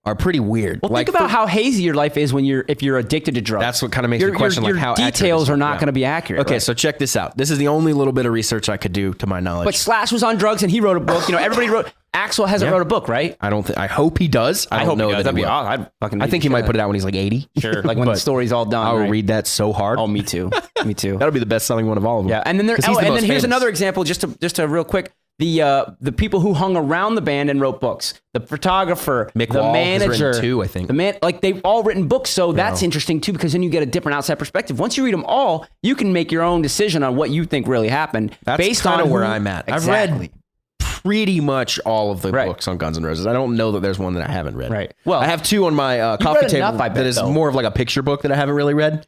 are pretty weird. Well, think about how hazy your life is if you're addicted to drugs. That's what kind of makes me question, like, how details are not going to be accurate. Okay, so check this out. This is the only little bit of research I could do to my knowledge. But Slash was on drugs, and he wrote a book. Everybody wrote. Axl hasn't wrote a book, right? I hope he does. I don't know that he will. I think he might put it out when he's like 80. Sure, like when the story's all done. I will read that so hard. Oh, me too. Me too. That'll be the best selling one of all of them. Yeah, and then here's another example, just to real quick. The people who hung around the band and wrote books, the photographer, Mick the Wall manager, has written two, I think. The man, like they've all written books, so that's interesting too, because then you get a different outside perspective. Once you read them all, you can make your own decision on what you think really happened. That's based kind on of where I'm at. Exactly. I've read pretty much all of the books on Guns N' Roses. I don't know that there's one that I haven't read. Right. Well, I have two on my coffee table that is more of like a picture book that I haven't really read,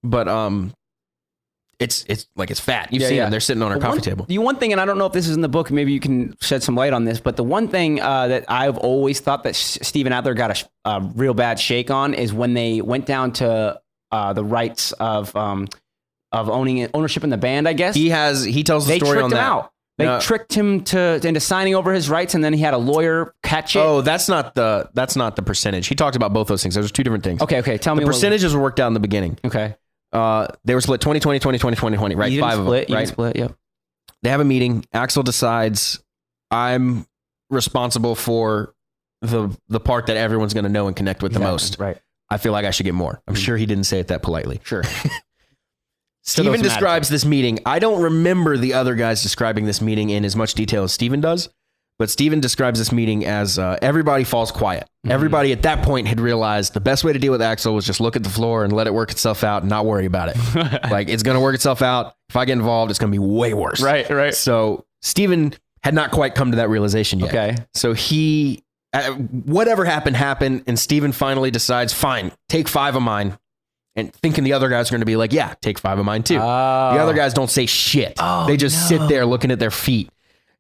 but it's like it's fat. You've seen them; they're sitting on our coffee table. The one thing, and I don't know if this is in the book, maybe you can shed some light on this, but the one thing that I've always thought that Steven Adler got a real bad shake on is when they went down to the rights of ownership in the band. I guess he tells the story on that. Out. They tricked him into signing over his rights, and then he had a lawyer catch it. Oh, that's not the percentage. He talked about both those things. There's two different things. Okay. Tell me. The percentages were worked out in the beginning. Okay. They were split 2020, 2020, 2020, right? 5 of them, right? Split, yep. They have a meeting. Axl decides, I'm responsible for the part that everyone's going to know and connect with the most. Right. I feel like I should get more. I'm sure he didn't say it that politely. Sure. Steven describes this meeting. I don't remember the other guys describing this meeting in as much detail as Steven does, But Steven describes this meeting as everybody falls quiet. Everybody at that point had realized the best way to deal with Axel was just look at the floor and let it work itself out and not worry about it. Like, it's going to work itself out. If I get involved, it's going to be way worse. Right. So Steven had not quite come to that realization yet. Okay. So he, whatever happened, and Steven finally decides, fine, take 5 of mine. And thinking the other guys are going to be like, yeah, take 5 of mine too. The other guys don't say shit. They just sit there looking at their feet.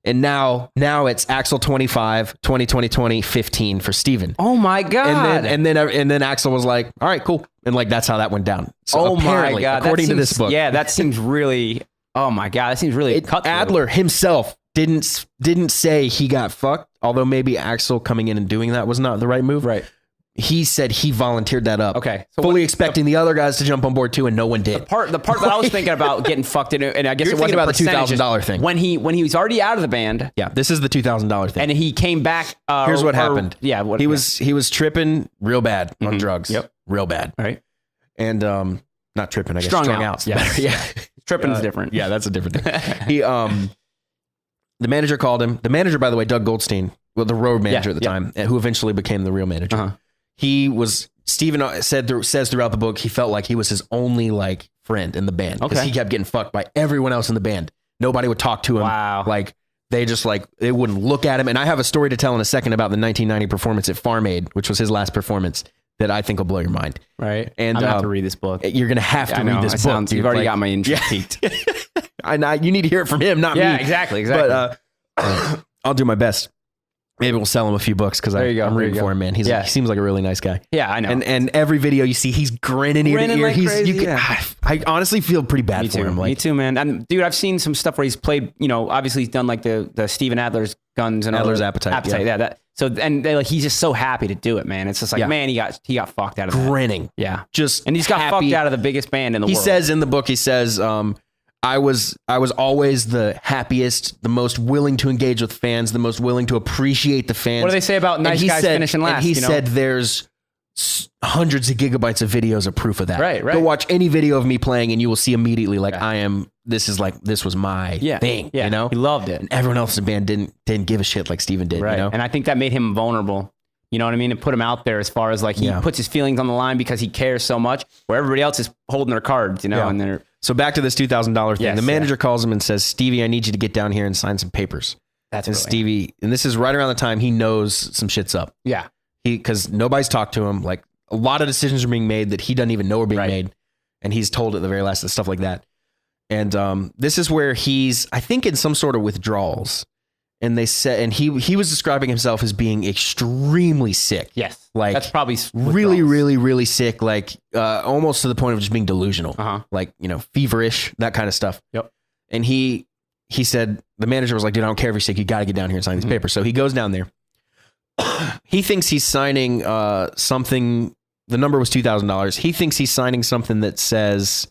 And now it's Axel 25, 20, 15 for Steven. Oh my God. And then Axel was like, all right, cool. And like, that's how that went down. So apparently, according to this book. Yeah, that seems really, oh my God, that seems really cut through. Adler himself didn't say he got fucked, although maybe Axel coming in and doing that was not the right move. Right. He said he volunteered that up. Okay. So fully expecting the other guys to jump on board too, and no one did. The part that I was thinking about getting fucked in, and I guess You're it wasn't about the percentages. $2,000 thing. When he was already out of the band. Yeah, this is the $2,000 thing. And he came back. Here's what happened. Yeah. He was tripping real bad on drugs. Yep. Real bad. Right. And not tripping, I guess. Strung Strung out. out. Yeah. Yeah. Tripping's different. Yeah, that's a different thing. He the manager called him. The manager, by the way, Doug Goldstein, well, the road manager at the time, who eventually became the real manager. Steven says throughout the book, he felt like he was his only like friend in the band because he kept getting fucked by everyone else in the band. Nobody would talk to him. Wow. Like they just like, they wouldn't look at him. And I have a story to tell in a second about the 1990 performance at Farm Aid, which was his last performance, that I think will blow your mind. Right. And I'm going to have to read this book. You're going to have to read this book. You've already got my interest piqued. You need to hear it from him, not me. Yeah, exactly. But I'll do my best. Maybe we'll sell him a few books because I'm rooting for him, man. He seems like a really nice guy. Yeah, I know. And every video you see, he's grinning ear to ear. Like crazy, I honestly feel pretty bad for him. Me too, man. And dude, I've seen some stuff where he's played. Obviously he's done like the Steven Adler's Guns and Adler's other, Appetite. Yeah. He's just so happy to do it, man. It's just like, man, he got fucked out of that. Grinning. Yeah, and he's got fucked out of the biggest band in the world. He says in the book, I was always the happiest, the most willing to engage with fans, the most willing to appreciate the fans. What do they say about nice guys finishing last? And he said there's hundreds of gigabytes of videos of proof of that. Right. Go watch any video of me playing and you will see immediately this was my thing. Yeah. He loved it. And everyone else in the band didn't give a shit like Steven did. Right. And I think that made him vulnerable. You know what I mean? And put him out there as far as like he puts his feelings on the line because he cares so much, where everybody else is holding their cards, and they're. So back to this $2,000 thing. The manager calls him and says, Stevie, I need you to get down here and sign some papers. And Stevie, and this is right around the time he knows some shit's up. Yeah. Because nobody's talked to him. Like a lot of decisions are being made that he doesn't even know are being made. And he's told at the very last, stuff like that. And this is where he's, I think, in some sort of withdrawals. And they said, and he was describing himself as being extremely sick. Yes. Like that's probably really, really, really sick. Like almost to the point of just being delusional. Like, feverish, that kind of stuff. Yep. And he said, the manager was like, dude, I don't care if you're sick. You got to get down here and sign these papers. So he goes down there. He thinks he's signing something. The number was $2,000. He thinks he's signing something that says,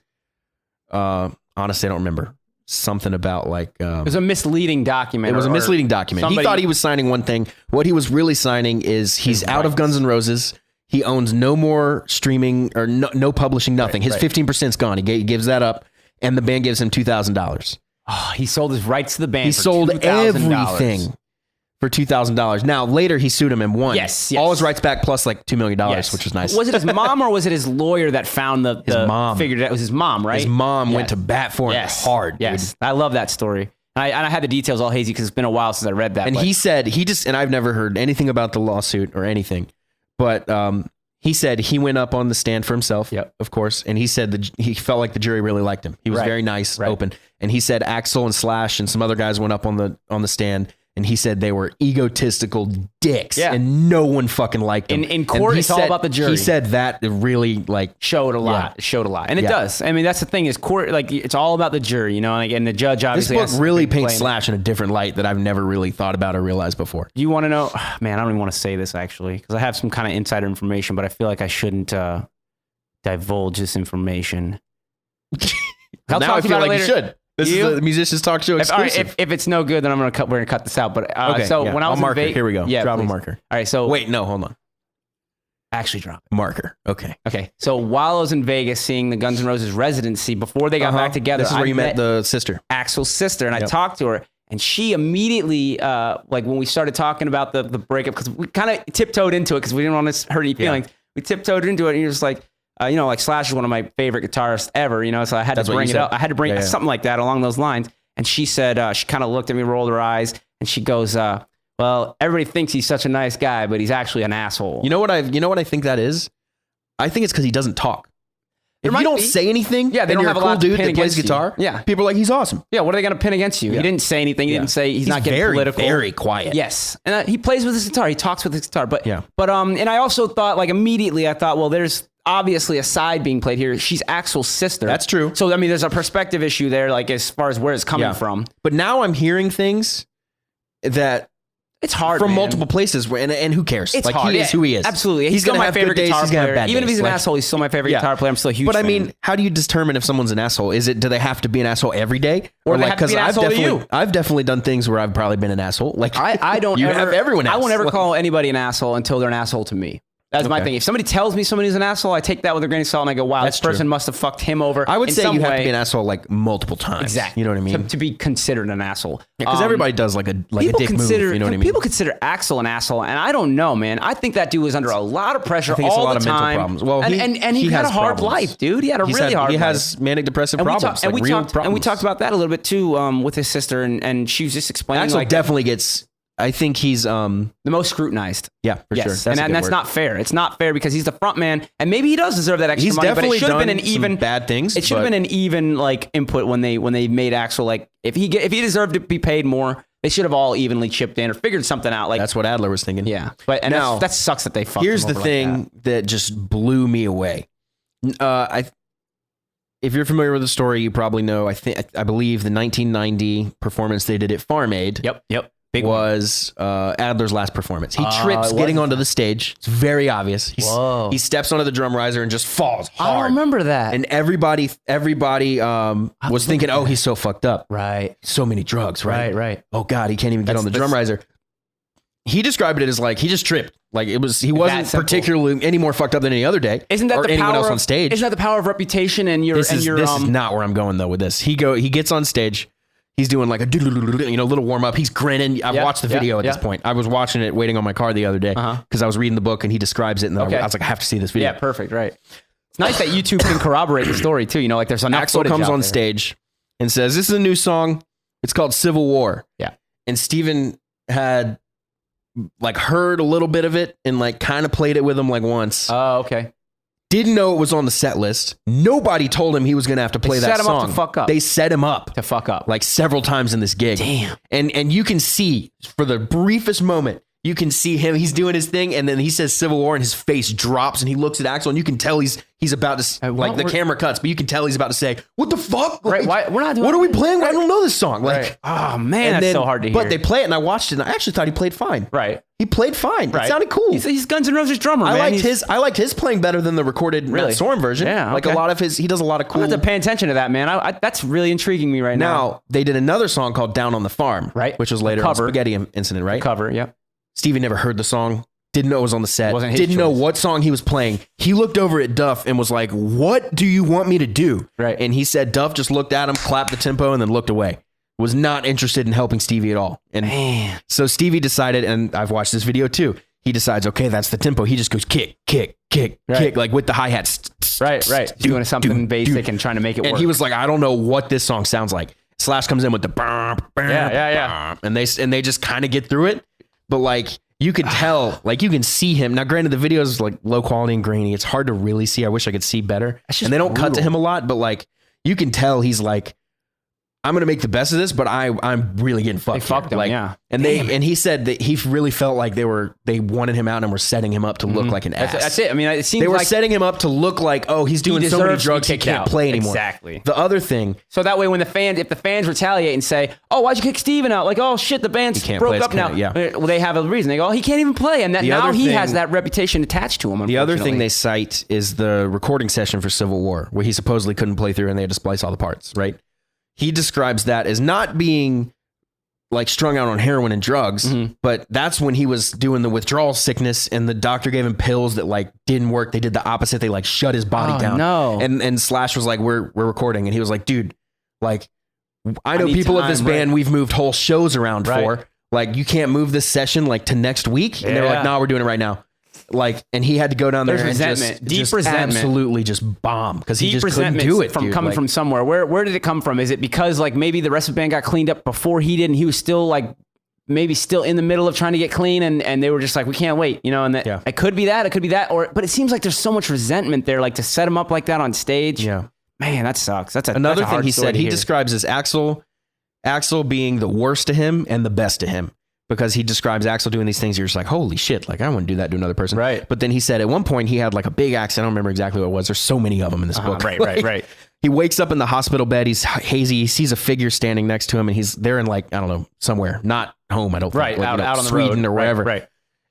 honestly, I don't remember. Something about like it was a misleading document. It was a misleading document. He thought he was signing one thing. What he was really signing is he's out of Guns N' Roses. He owns no more streaming or no publishing, nothing. His 15%'s gone. He gives that up, and the band gives him $2,000. Oh, he sold his rights to the band. He sold everything for $2,000. Now later he sued him and won. Yes. All his rights back plus like $2 million, which was nice. Was it his mom or was it his lawyer that found his mom? Figured it was his mom, right? His mom went to bat for him hard. Yes, dude. I love that story. And I had the details all hazy because it's been a while since I read that. And he said and I've never heard anything about the lawsuit or anything, but he said he went up on the stand for himself, of course, and he said he felt like the jury really liked him. He was very nice, open, and he said Axl and Slash and some other guys went up on the stand. And he said they were egotistical dicks, and no one fucking liked them. In court, it's all about the jury. He said that really showed a lot. It showed a lot, and it does. I mean, that's the thing is court. Like it's all about the jury, and the judge obviously. This book really paints Slash in a different light that I've never really thought about or realized before. Do you want to know? Man, I don't even want to say this actually because I have some kind of insider information, but I feel like I shouldn't divulge this information. Now I feel like you should. This is the Musicians Talk Show exclusive. If it's no good, then we're gonna cut this out. But okay, so when I was in Vegas, here we go. Yeah, drop a marker. All right, so wait, no, hold on. Actually, drop it. Marker. Okay. So while I was in Vegas seeing the Guns N' Roses residency before they got back together, this is where you met the sister, Axl's sister, and I talked to her. And she immediately, like when we started talking about the breakup, because we kind of tiptoed into it because we didn't want to hurt any feelings. Yeah. We tiptoed into it, and you're just like, like Slash is one of my favorite guitarists ever, so I had to bring it up. I had to bring something like that along those lines. And she said, she kind of looked at me, rolled her eyes, and she goes, well, everybody thinks he's such a nice guy, but he's actually an asshole. You know what I think that is? I think it's because he doesn't talk. If you don't say anything, they don't have a cool dude that plays guitar. Yeah, people are like, he's awesome. Yeah, what are they going to pin against you? Yeah. He didn't say anything. He didn't say he's not getting political. Very quiet. Yes, and he plays with his guitar. He talks with his guitar. But and I also thought, like, immediately I thought, well, there's obviously a side being played here. She's Axl's sister. That's true. So I mean, there's a perspective issue there, like as far as where it's coming from. But now I'm hearing things that. It's hard from multiple places, and who cares? It's like hard. He is who he is. Absolutely, he's still my favorite guitar player. Even if he's an asshole, he's still my favorite guitar player. I'm still a huge. But fan. I mean, how do you determine if someone's an asshole? Do they have to be an asshole every day, or they have to be an asshole to you? I've definitely done things where I've probably been an asshole. Like I don't. Everyone. I won't ever call anybody an asshole until they're an asshole to me. That's my thing. If somebody tells me somebody's an asshole, I take that with a grain of salt and I go, wow, this person must have fucked him over. I would say you have to be an asshole like multiple times. Exactly. You know what I mean? To be considered an asshole. Yeah, because everybody does like a dick move. You know what I mean? People consider Axl an asshole, and I don't know, man. I think that dude was under a lot of pressure all the time. Mental problems. Well, and he had a hard life, dude. He had a really hard life. He has manic depressive problems. And we talked about that a little bit too with his sister, and she was just explaining. Axl definitely gets. I think he's the most scrutinized. Yeah, for sure. That's not fair. It's not fair because he's the front man, and maybe he does deserve that extra money. But it should have been an even bad things. It should have been an even like input when they made Axl like if he deserved to be paid more, they should have all evenly chipped in or figured something out. Like that's what Adler was thinking. Yeah, but now that sucks that they fucked. Here's him the over thing like that just blew me away. If you're familiar with the story, you probably know. I believe the 1990 performance they did at Farm Aid. Yep. Was Adler's last performance. He trips getting onto the stage. It's very obvious. He steps onto the drum riser and just falls hard. I remember that. And everybody was thinking, oh, he's so fucked up. Right. So many drugs, right? Right. Oh, God, he can't even get on the drum riser. He described it as like he just tripped. Like he wasn't particularly any more fucked up than any other day. Isn't that the anyone power else on stage? Isn't that the power of reputation and your This is not where I'm going though with this. He gets on stage. He's doing like a little warm up. He's grinning. I've watched the video at this point. I was watching it waiting on my car the other day because I was reading the book and he describes it. And I was like, I have to see this video. Yeah, perfect. Right. It's nice that YouTube can corroborate the story too. Like there's enough Axl comes on stage and says, "This is a new song. It's called Civil War." Yeah. And Steven had like heard a little bit of it and like kind of played it with him like once. Oh, okay. Didn't know it was on the set list. Nobody told him he was going to have to play that song. Set him up to fuck up. They set him up to fuck up like several times in this gig. Damn. And you can see for the briefest moment, you can see him. He's doing his thing, and then he says Civil War, and his face drops, and he looks at Axl, and you can tell he's about to the camera cuts, but you can tell he's about to say, "What the fuck? Right? Why, we're not doing what are we playing? I don't know this song." Like, right. Oh man, that's so hard to hear. But they play it, and I watched it, and I actually thought he played fine. Right. He played fine. Right. It sounded cool. He's Guns N' Roses drummer. I liked his playing better than the recorded Matt Sorum version. Yeah, like a lot of his, he does a lot of cool. I have to pay attention to that, man. That's really intriguing me right now. Now they did another song called "Down on the Farm," right? Which was later on Spaghetti Incident, right? Cover, yep. Stevie never heard the song. Didn't know it was on the set. Didn't know what song he was playing. He looked over at Duff and was like, "What do you want me to do?" Right. And he said Duff just looked at him, clapped the tempo, and then looked away. Was not interested in helping Stevie at all. And so Stevie decided, and I've watched this video too. He decides, okay, that's the tempo. He just goes kick, kick, kick, kick, like with the hi-hats. Right. Doing something basic and trying to make it work. And he was like, I don't know what this song sounds like. Slash comes in with the yeah. And they just kind of get through it. But like, you could tell, like you can see him. Now, granted, the video is like low quality and grainy. It's hard to really see. I wish I could see better. And they don't cut to him a lot, but like you can tell he's like, I'm going to make the best of this, but I'm really getting fucked. They fucked him, like, yeah. And he said that he really felt like they wanted him out and were setting him up to look like an ass. That's it. I mean, it seems they were setting him up to look like, oh, he's doing so many drugs he can't play anymore. Exactly. The other thing. So that way, when if the fans retaliate and say, oh, why'd you kick Steven out? Like, oh shit, the band's broke up now. Yeah. Well, they have a reason. They go, oh, he can't even play, and now he has that reputation attached to him. The other thing they cite is the recording session for Civil War, where he supposedly couldn't play through and they had to splice all the parts. Right. He describes that as not being like strung out on heroin and drugs, but that's when he was doing the withdrawal sickness and the doctor gave him pills that like didn't work. They did the opposite. They like shut his body down. No. And Slash was like, we're recording. And he was like, dude, like I know people of this band we've moved whole shows around for. Like, you can't move this session like to next week. And they're like, no, we're doing it right now. Like, and he had to go down there and just absolutely just bomb because he just couldn't do it. Coming from somewhere. Where did it come from? Is it because like maybe the rest of the band got cleaned up before he did, and he was still like maybe still in the middle of trying to get clean, and they were just like, we can't wait, you know? And that it could be that, but it seems like there's so much resentment there, like to set him up like that on stage. Yeah, man, that sucks. Another thing he said. He describes as Axl being the worst to him and the best to him. Because he describes Axl doing these things, you're just like, holy shit, like I wouldn't do that to another person. Right. But then he said at one point he had like a big accident. I don't remember exactly what it was. There's so many of them in this book. Right. He wakes up in the hospital bed. He's hazy. He sees a figure standing next to him, and he's there in like, I don't know, somewhere, not home. I don't think. Right. Out on the Sweden road. or wherever. Right.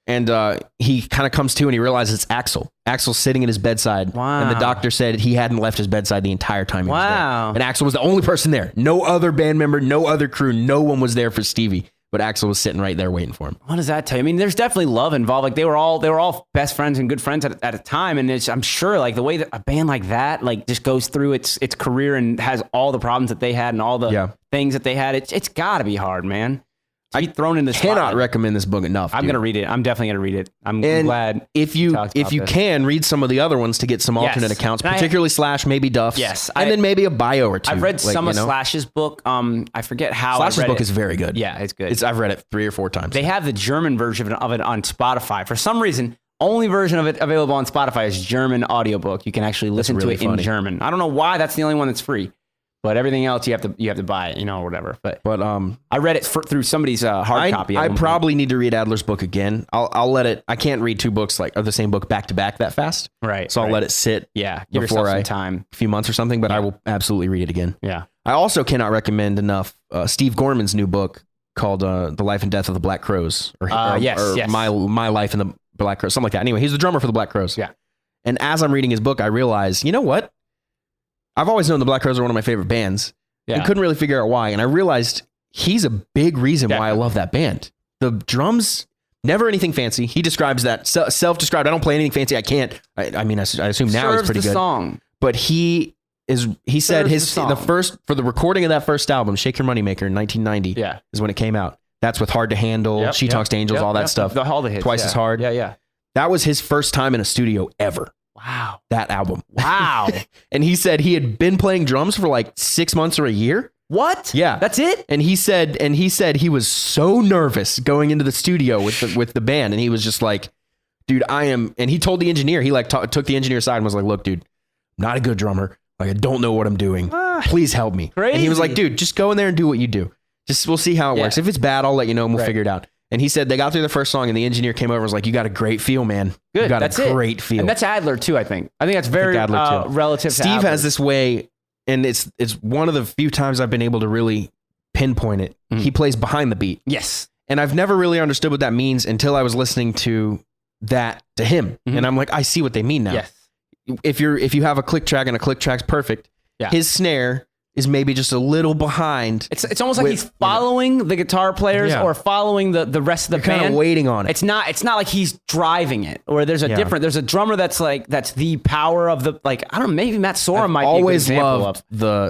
And he kind of comes to and he realizes it's Axl. Axl's sitting at his bedside. Wow. And the doctor said he hadn't left his bedside the entire time he was there. And Axl was the only person there. No other band member, no other crew. No one was there for Stevie. But Axl was sitting right there waiting for him. What does that tell you? I mean, there's definitely love involved. Like they were all best friends and good friends at a time. And I'm sure like the way that a band like that like just goes through its career and has all the problems that they had and all the things that they had, it's got to be hard, man. To be thrown in this. Cannot recommend this book enough. I'm gonna read it. I'm definitely gonna read it. I'm glad. If you can read some of the other ones to get some alternate accounts, particularly Slash, maybe Duff's. Yes, and then maybe a bio or two. I've read some of Slash's book. I forget how. Slash's book is very good. Yeah, it's good. I've read it 3 or 4 times. They have the German version of it on Spotify. For some reason, only version of it available on Spotify is German audiobook. You can actually listen to it in German. I don't know why that's the only one that's free. But everything else you have to buy it, you know, or whatever. But I read it through somebody's hard copy. I probably need to read Adler's book again. I'll let it. I can't read 2 books of the same book back to back that fast. Right. So I'll let it sit. Yeah. Give yourself some time. A few months or something. But I will absolutely read it again. Yeah. I also cannot recommend enough Steve Gorman's new book called The Life and Death of the Black Crowes. Yes. My Life in the Black Crowes, something like that. Anyway, he's the drummer for the Black Crowes. Yeah. And as I'm reading his book, I realize, you know what? I've always known the Black Crowes are one of my favorite bands. Yeah. And couldn't really figure out why. And I realized he's a big reason why I love that band. The drums, never anything fancy. He describes that self-described. I don't play anything fancy. I can't. I assume now he's pretty good. Song. But he said the first for the recording of that first album, Shake Your Moneymaker in 1990 is when it came out. That's with Hard to Handle, She Talks to Angels, all that stuff. All the hits. Twice as Hard. Yeah. That was his first time in a studio ever. Wow. That album. Wow. And he said he had been playing drums for like 6 months or a year. What? Yeah. That's it? And he said he was so nervous going into the studio with the band. And he was just like, dude, and he told the engineer, he like took the engineer aside and was like, look, dude, I'm not a good drummer. Like, I don't know what I'm doing. Please help me. Crazy. And he was like, dude, just go in there and do what you do. We'll see how it works. If it's bad, I'll let you know and we'll figure it out. And he said they got through the first song and the engineer came over and was like, you got a great feel, man. Good. You got that's a great feel. And that's Adler too, I think. I think that's very relative to Steve has this way, and it's one of the few times I've been able to really pinpoint it. He plays behind the beat. Yes. And I've never really understood what that means until I was listening to that to him. And I'm like, I see what they mean now. Yes. If you have a click track and a click track's perfect, his snare is maybe just a little behind. It's almost like he's following the guitar players or following the rest of the band. Kind of waiting on it. It's not like he's driving it. Or there's a drummer that's the power of the, like, I don't know, maybe Matt Sorum might be a good example of.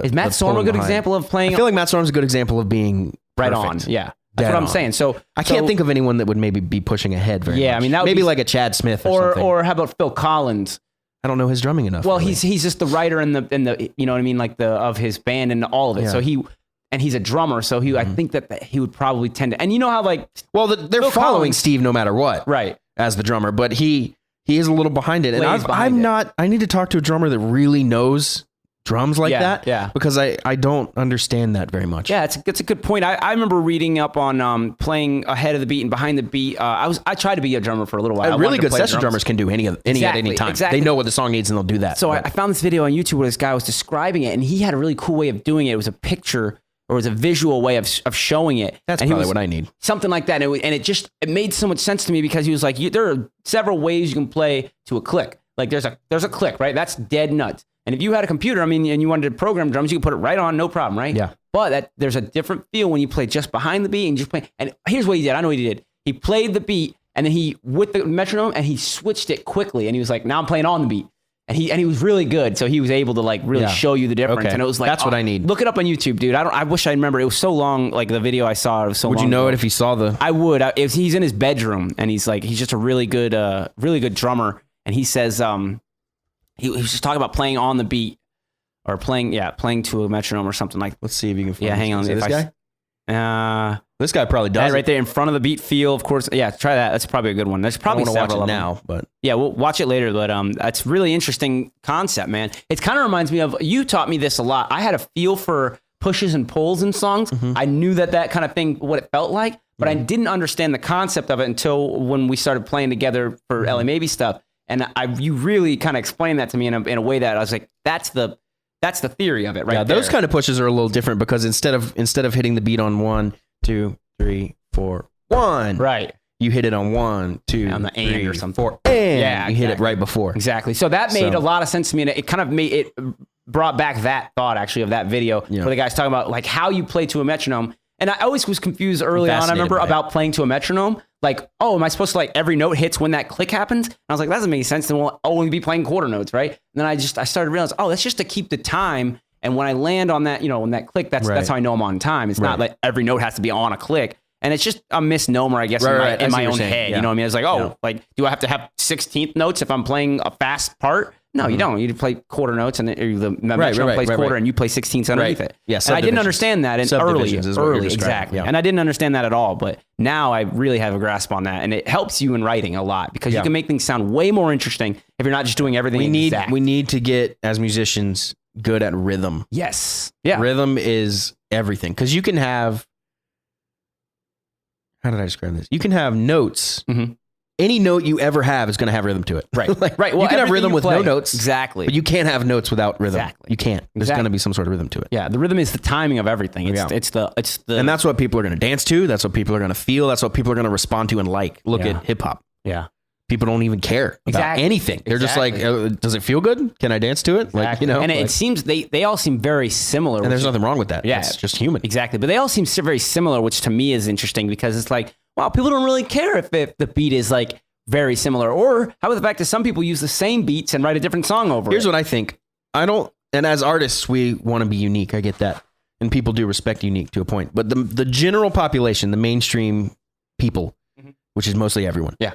Is Matt Sorum a good example of playing? I feel like Matt Sorum's a good example of being right perfect. on. Yeah. That's what I'm saying. So I can't think of anyone that would maybe be pushing ahead very much. I mean, that would maybe like a Chad Smith or something. Or how about Phil Collins? I don't know his drumming enough. Well, really. he's just the writer and the you know what I mean, like of his band and all of it. Yeah. So he's a drummer. So I think that he would probably tend to, and you know how like, well, they're Phil following Collins, Steve no matter what, right? As the drummer, but he is a little behind it. And I need to talk to a drummer that really knows drums like that. Yeah. Because I don't understand that very much. Yeah, it's a good point. I remember reading up on playing ahead of the beat and behind the beat. I tried to be a drummer for a little while. Really good session drummers can do any at any time. Exactly. They know what the song needs and they'll do that. So I found this video on YouTube where this guy was describing it, and he had a really cool way of doing it. It was a picture or it was a visual way of showing it. That's probably what I need. Something like that. And it made so much sense to me because he was like, there are several ways you can play to a click. Like there's a click, right? That's dead nuts. And if you had a computer, and you wanted to program drums, you could put it right on, no problem, right? Yeah. But there's a different feel when you play just behind the beat and just play. And here's what he did. I know what he did. He played the beat, and then with the metronome, and he switched it quickly. And he was like, now I'm playing on the beat. And he was really good, so he was able to like really show you the difference. Okay. And it was like, that's what I need. Look it up on YouTube, dude. I wish I remember. It was so long. Like the video I saw, it was so long. Would you know ago. it if you saw the? I would. He's in his bedroom, and he's just a really good drummer. And he says, he was just talking about playing on the beat, or playing to a metronome or something like. Let's see if you can. Yeah, hang on. This guy. This guy probably does. Right there in front of the beat feel, of course. Yeah, try that. That's probably a good one. There's probably several several watch it of them. now, but yeah, we'll watch it later. But that's really interesting concept, man. It kind of reminds me of, you taught me this a lot. I had a feel for pushes and pulls in songs. Mm-hmm. I knew that kind of thing, what it felt like, but I didn't understand the concept of it until when we started playing together for LA Maybe stuff. And you really kind of explained that to me in a way that I was like, that's the theory of it, right? Yeah, those kind of pushes are a little different because instead of hitting the beat on 1, 2, 3, 4, 1, right, you hit it on 1, 2, on the 3, and or something. 4, and you hit it right before. Exactly. So that made a lot of sense to me, and it kind of brought back that thought actually of that video where the guy's talking about like how you play to a metronome. And I always was confused early on, I remember, about playing to a metronome. Like, oh, am I supposed to like every note hits when that click happens? And I was like, that doesn't make sense. Then we'll only be playing quarter notes, right? And then I started to realize, oh, that's just to keep the time. And when I land on that, when that click, that's how I know I'm on time. It's not like every note has to be on a click. And it's just a misnomer, I guess, in my own head. Yeah. You know what I mean? It's like, like, do I have to have 16th notes if I'm playing a fast part? No, you don't. You play quarter notes, and the metronome plays quarter, and you play 16ths underneath it. Yeah, and I didn't understand that early, exactly. Yeah. And I didn't understand that at all. But now I really have a grasp on that, and it helps you in writing a lot because you can make things sound way more interesting if you're not just doing everything. We need to get, as musicians, good at rhythm. Yes. Yeah. Rhythm is everything because you can have. How did I describe this? You can have notes. Mm-hmm. Any note you ever have is going to have rhythm to it. Right. Right. Well, you can have rhythm with no notes. Exactly. But you can't have notes without rhythm. Exactly. You can't. There's going to be some sort of rhythm to it. Yeah. The rhythm is the timing of everything. It's the and that's what people are going to dance to. That's what people are going to feel. That's what people are going to respond to and like. Look at hip hop. Yeah. People don't even care about anything. They're just like, does it feel good? Can I dance to it? Exactly. Like, and it seems they all seem very similar. And there's nothing wrong with that. Yeah. It's just human. Exactly. But they all seem very similar, which to me is interesting because it's like, wow, people don't really care if the beat is like very similar. Or how about the fact that some people use the same beats and write a different song over Here's what I think. And as artists, we want to be unique. I get that. And people do respect unique to a point. But the general population, the mainstream people, which is mostly everyone. Yeah.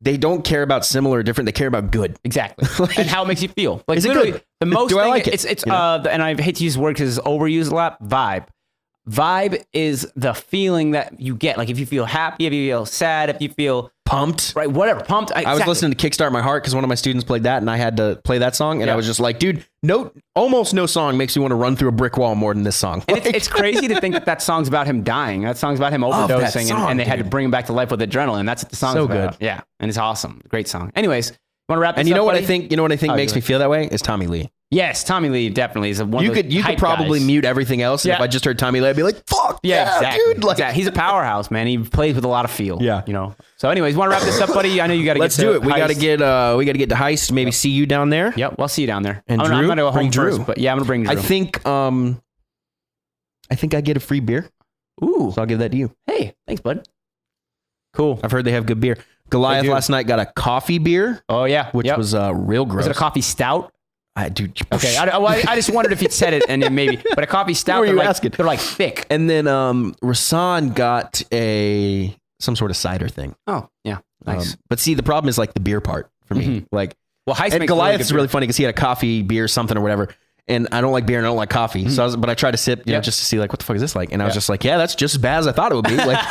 They don't care about similar or different. They care about good. Exactly. And how it makes you feel. Like is it good? The most do thing, I like it? It's and I hate to use the word because it's overused a lot, vibe. Vibe is the feeling that you get. Like if you feel happy, if you feel sad, if you feel pumped, right? Whatever, pumped. I was listening to Kickstart My Heart because one of my students played that, and I had to play that song, and I was just like, dude, almost no song makes me want to run through a brick wall more than this song. And it's crazy to think that song's about him dying. That song's about him overdosing, and they had to bring him back to life with adrenaline. That's what the song's about. Good. Yeah, and it's awesome. Great song. Anyways, you want to wrap this up? And you know what I think? You know what I think makes me feel that way is Tommy Lee. Yes, Tommy Lee definitely is one. You could probably mute everything else, and if I just heard Tommy Lee, I'd be like, "Fuck yeah, exactly. dude!" Like, he's a powerhouse, man. He plays with a lot of feel. Yeah, So, anyways, want to wrap this up, buddy? I know you got to. Let's do it. We got to get to Heist. Maybe see you down there. Yep, we'll see you down there. And I'm gonna go home first, but yeah, I'm gonna bring Drew. I think I get a free beer. Ooh, so I'll give that to you. Hey, thanks, bud. Cool. I've heard they have good beer. Goliath last night got a coffee beer. Oh yeah, which was real gross. Was it a coffee stout? Okay, I just wondered if you'd said it and then maybe, but a coffee stout. What were you asking? They're like thick. And then Rasan got some sort of cider thing. Oh yeah, nice. But see, the problem is like the beer part for me. Like, well, Heist and Goliath is really funny because he had a coffee, beer, something or whatever. And I don't like beer and I don't like coffee. So but I tried to sip, just to see like, what the fuck is this like? And I was just like, yeah, that's just as bad as I thought it would be. Like,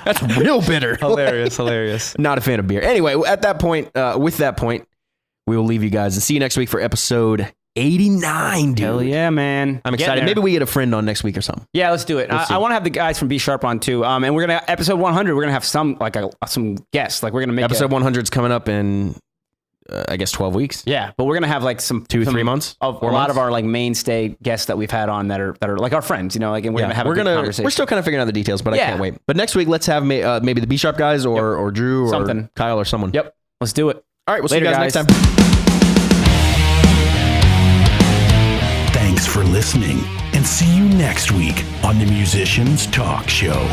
that's real bitter. Hilarious. Not a fan of beer. Anyway, with that point, we will leave you guys and see you next week for episode 89, dude. Hell yeah, man. I'm excited. Maybe we get a friend on next week or something. Yeah, let's do it. I want to have the guys from B Sharp on too. And we're going to, episode 100, we're going to have some guests. Like we're going to make episode 100 is coming up in, I guess 12 weeks. Yeah, but we're going to have like some 3 months of a lot of our like mainstay guests that we've had on that are like our friends, and we're going to have a good conversation. We're still kind of figuring out the details, but I can't wait. But next week, let's have maybe the B Sharp guys or Drew or Kyle or someone. Yep. Let's do it. All right. We'll see you guys next time. Thanks for listening, and see you next week on the Musicians Talk Show.